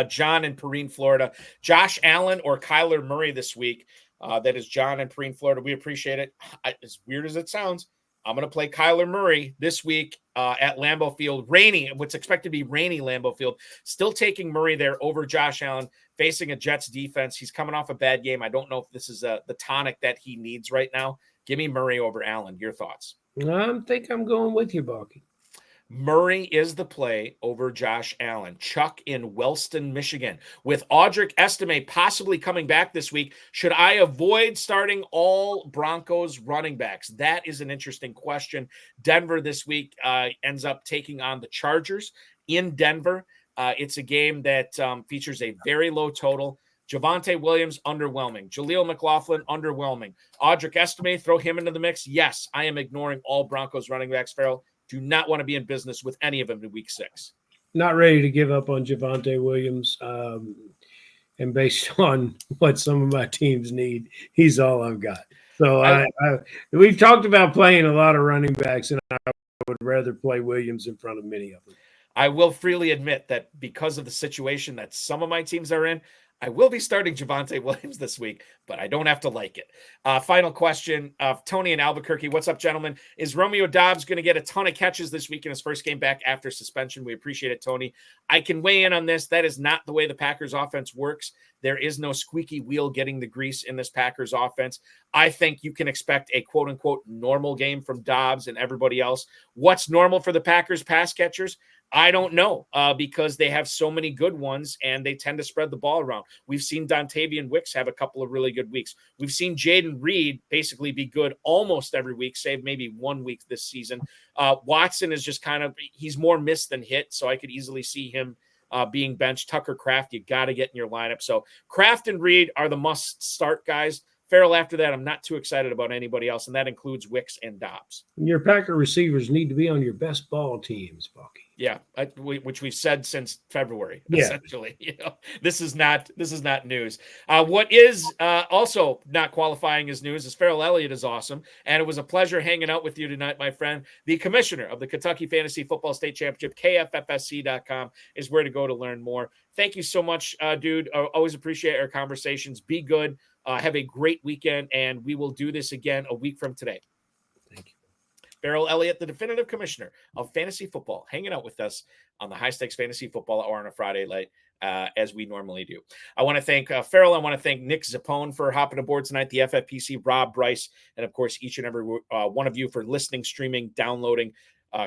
John in Perrine, Florida. Josh Allen or Kyler Murray this week. That is John in Perrine, Florida. We appreciate it. As weird as it sounds, I'm going to play Kyler Murray this week at Lambeau Field. What's expected to be rainy Lambeau Field. Still taking Murray there over Josh Allen, facing a Jets defense. He's coming off a bad game. I don't know if this is the tonic that he needs right now. Give me Murray over Allen. Your thoughts? I think I'm going with you, Balky. Murray is the play over Josh Allen. Chuck in Wellston, Michigan. With Audric Estime possibly coming back this week, should I avoid starting all Broncos running backs? That is an interesting question. Denver this week ends up taking on the Chargers in Denver. It's a game that features a very low total. Javonte Williams, underwhelming. Jaleel McLaughlin, underwhelming. Audric Estime, throw him into the mix. Yes, I am ignoring all Broncos running backs, Ferrell. Do not want to be in business with any of them in week 6. Not ready to give up on Javonte Williams. And based on what some of my teams need, he's all I've got. So we've talked about playing a lot of running backs, and I would rather play Williams in front of many of them. I will freely admit that because of the situation that some of my teams are in, I will be starting Javonte Williams this week, but I don't have to like it. Final question of Tony in Albuquerque. What's up, gentlemen? Is Romeo Doubs going to get a ton of catches this week in his first game back after suspension? We appreciate it, Tony. I can weigh in on this. That is not the way the Packers offense works. There is no squeaky wheel getting the grease in this Packers offense. I think you can expect a quote-unquote normal game from Doubs and everybody else. What's normal for the Packers pass catchers? I don't know because they have so many good ones and they tend to spread the ball around. We've seen Dontavian Wicks have a couple of really good weeks. We've seen Jaden Reed basically be good almost every week, save maybe 1 week this season. Watson is just he's more miss than hit, so I could easily see him being benched. Tucker Kraft, you got to get in your lineup. So Kraft and Reed are the must-start guys. Farrell, after that, I'm not too excited about anybody else, and that includes Wicks and Doubs. Your Packer receivers need to be on your best ball teams, Balky. Yeah, which we've said since February, essentially. This is not news. What is also not qualifying as news is Ferrell Elliott is awesome, and it was a pleasure hanging out with you tonight, my friend. The commissioner of the Kentucky Fantasy Football State Championship, KFFSC.com, is where to go to learn more. Thank you so much, dude. I always appreciate our conversations. Be good. Have a great weekend, and we will do this again a week from today. Thank you. Ferrell Elliott, the definitive commissioner of fantasy football, hanging out with us on the High Stakes Fantasy Football Hour on a Friday night, as we normally do. I want to thank Ferrell. I want to thank Nick Zappone for hopping aboard tonight, the FFPC, Rob, Bryce, and, of course, each and every one of you for listening, streaming, downloading,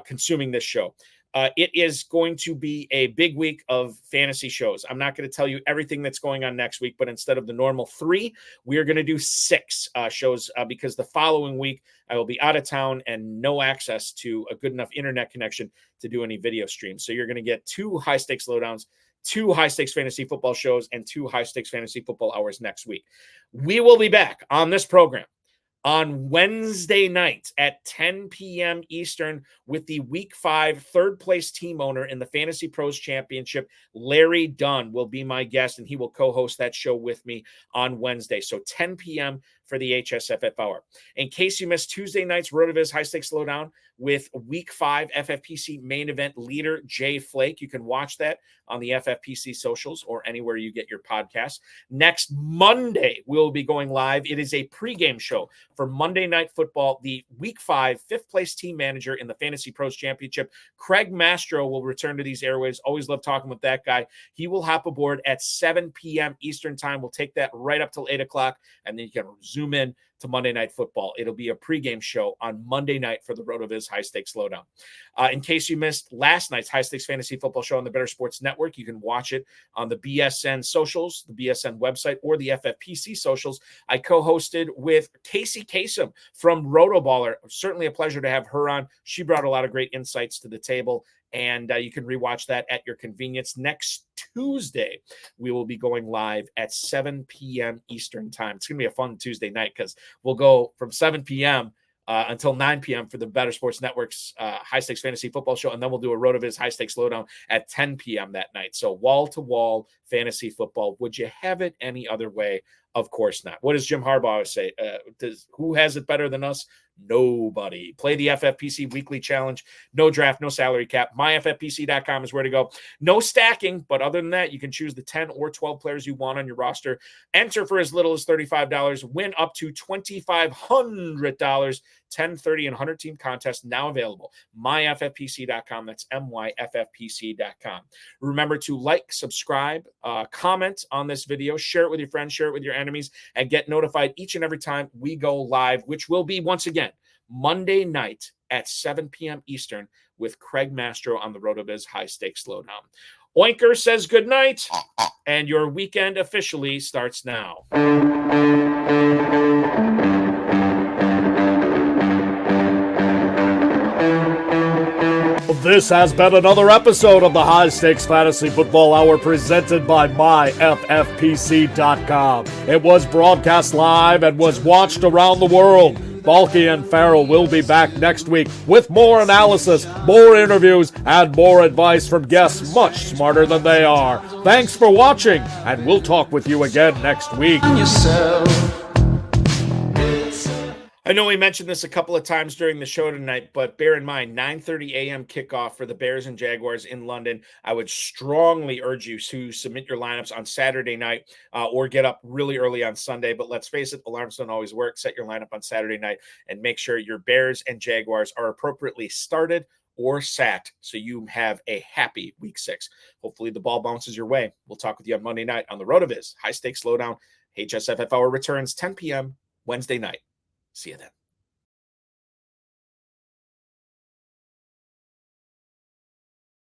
consuming this show. It is going to be a big week of fantasy shows. I'm not going to tell you everything that's going on next week, but instead of the normal 3, we are going to do 6 shows because the following week I will be out of town and no access to a good enough internet connection to do any video streams. So you're going to get 2 high stakes lowdowns, 2 high stakes fantasy football shows, and 2 high stakes fantasy football hours next week. We will be back on this program on Wednesday night at 10 p.m. Eastern with the Week 5 third-place team owner in the Fantasy Pros Championship. Larry Dunn will be my guest, and he will co-host that show with me on Wednesday. So 10 p.m. for the HSFF Hour. In case you missed Tuesday night's RotoViz High Stakes Lowdown with Week 5 FFPC Main Event leader Jay Flake, you can watch that on the FFPC socials or anywhere you get your podcasts. Next Monday, we'll be going live. It is a pregame show for Monday Night Football. The Week 5 fifth-place team manager in the Fantasy Pros Championship, Craig Mastro, will return to these airwaves. Always love talking with that guy. He will hop aboard at 7 p.m. Eastern time. We'll take that right up till 8 o'clock, and then you can zoom in to Monday Night Football. It'll be a pregame show on Monday night for the RotoViz High Stakes Lowdown. In case you missed last night's High Stakes Fantasy Football show on the Better Sports Network, you can watch it on the BSN socials, the BSN website, or the FFPC socials. I co-hosted with Casey Kasem from Rotoballer. Certainly a pleasure to have her on. She brought a lot of great insights to the table, and you can rewatch that at your convenience. Next Tuesday, we will be going live at 7 p.m. Eastern time. It's going to be a fun Tuesday night because we'll go from 7 p.m. Until 9 p.m. for the Better Sports Network's High Stakes Fantasy Football show, and then we'll do a RotoViz High Stakes Lowdown at 10 p.m. that night. So wall-to-wall fantasy football. Would you have it any other way? Of course not. What does Jim Harbaugh always say? Who has it better than us? Nobody. Play the FFPC Weekly Challenge. No draft, no salary cap. MyFFPC.com is where to go. No stacking, but other than that, you can choose the 10 or 12 players you want on your roster. Enter for as little as $35. Win up to $2,500. 10, 30, and 100-team contest now available. MyFFPC.com. That's MyFFPC.com. Remember to like, subscribe, comment on this video, share it with your friends, share it with your enemies, and get notified each and every time we go live, which will be, once again, Monday night at 7 p.m. Eastern with Craig Mastro on the RotoViz High Stakes Lowdown. Oinker says good night, and your weekend officially starts now. This has been another episode of the High Stakes Fantasy Football Hour presented by MyFFPC.com. It was broadcast live and was watched around the world. Balky and Ferrell will be back next week with more analysis, more interviews, and more advice from guests much smarter than they are. Thanks for watching, and we'll talk with you again next week. Yourself. It's I know we mentioned this a couple of times during the show tonight, but bear in mind, 9:30 a.m. kickoff for the Bears and Jaguars in London. I would strongly urge you to submit your lineups on Saturday night or get up really early on Sunday. But let's face it, alarms don't always work. Set your lineup on Saturday night and make sure your Bears and Jaguars are appropriately started or sat so you have a happy week 6. Hopefully the ball bounces your way. We'll talk with you on Monday night on the RotoViz High Stakes Lowdown. HSFF Hour returns 10 p.m. Wednesday night. See you then.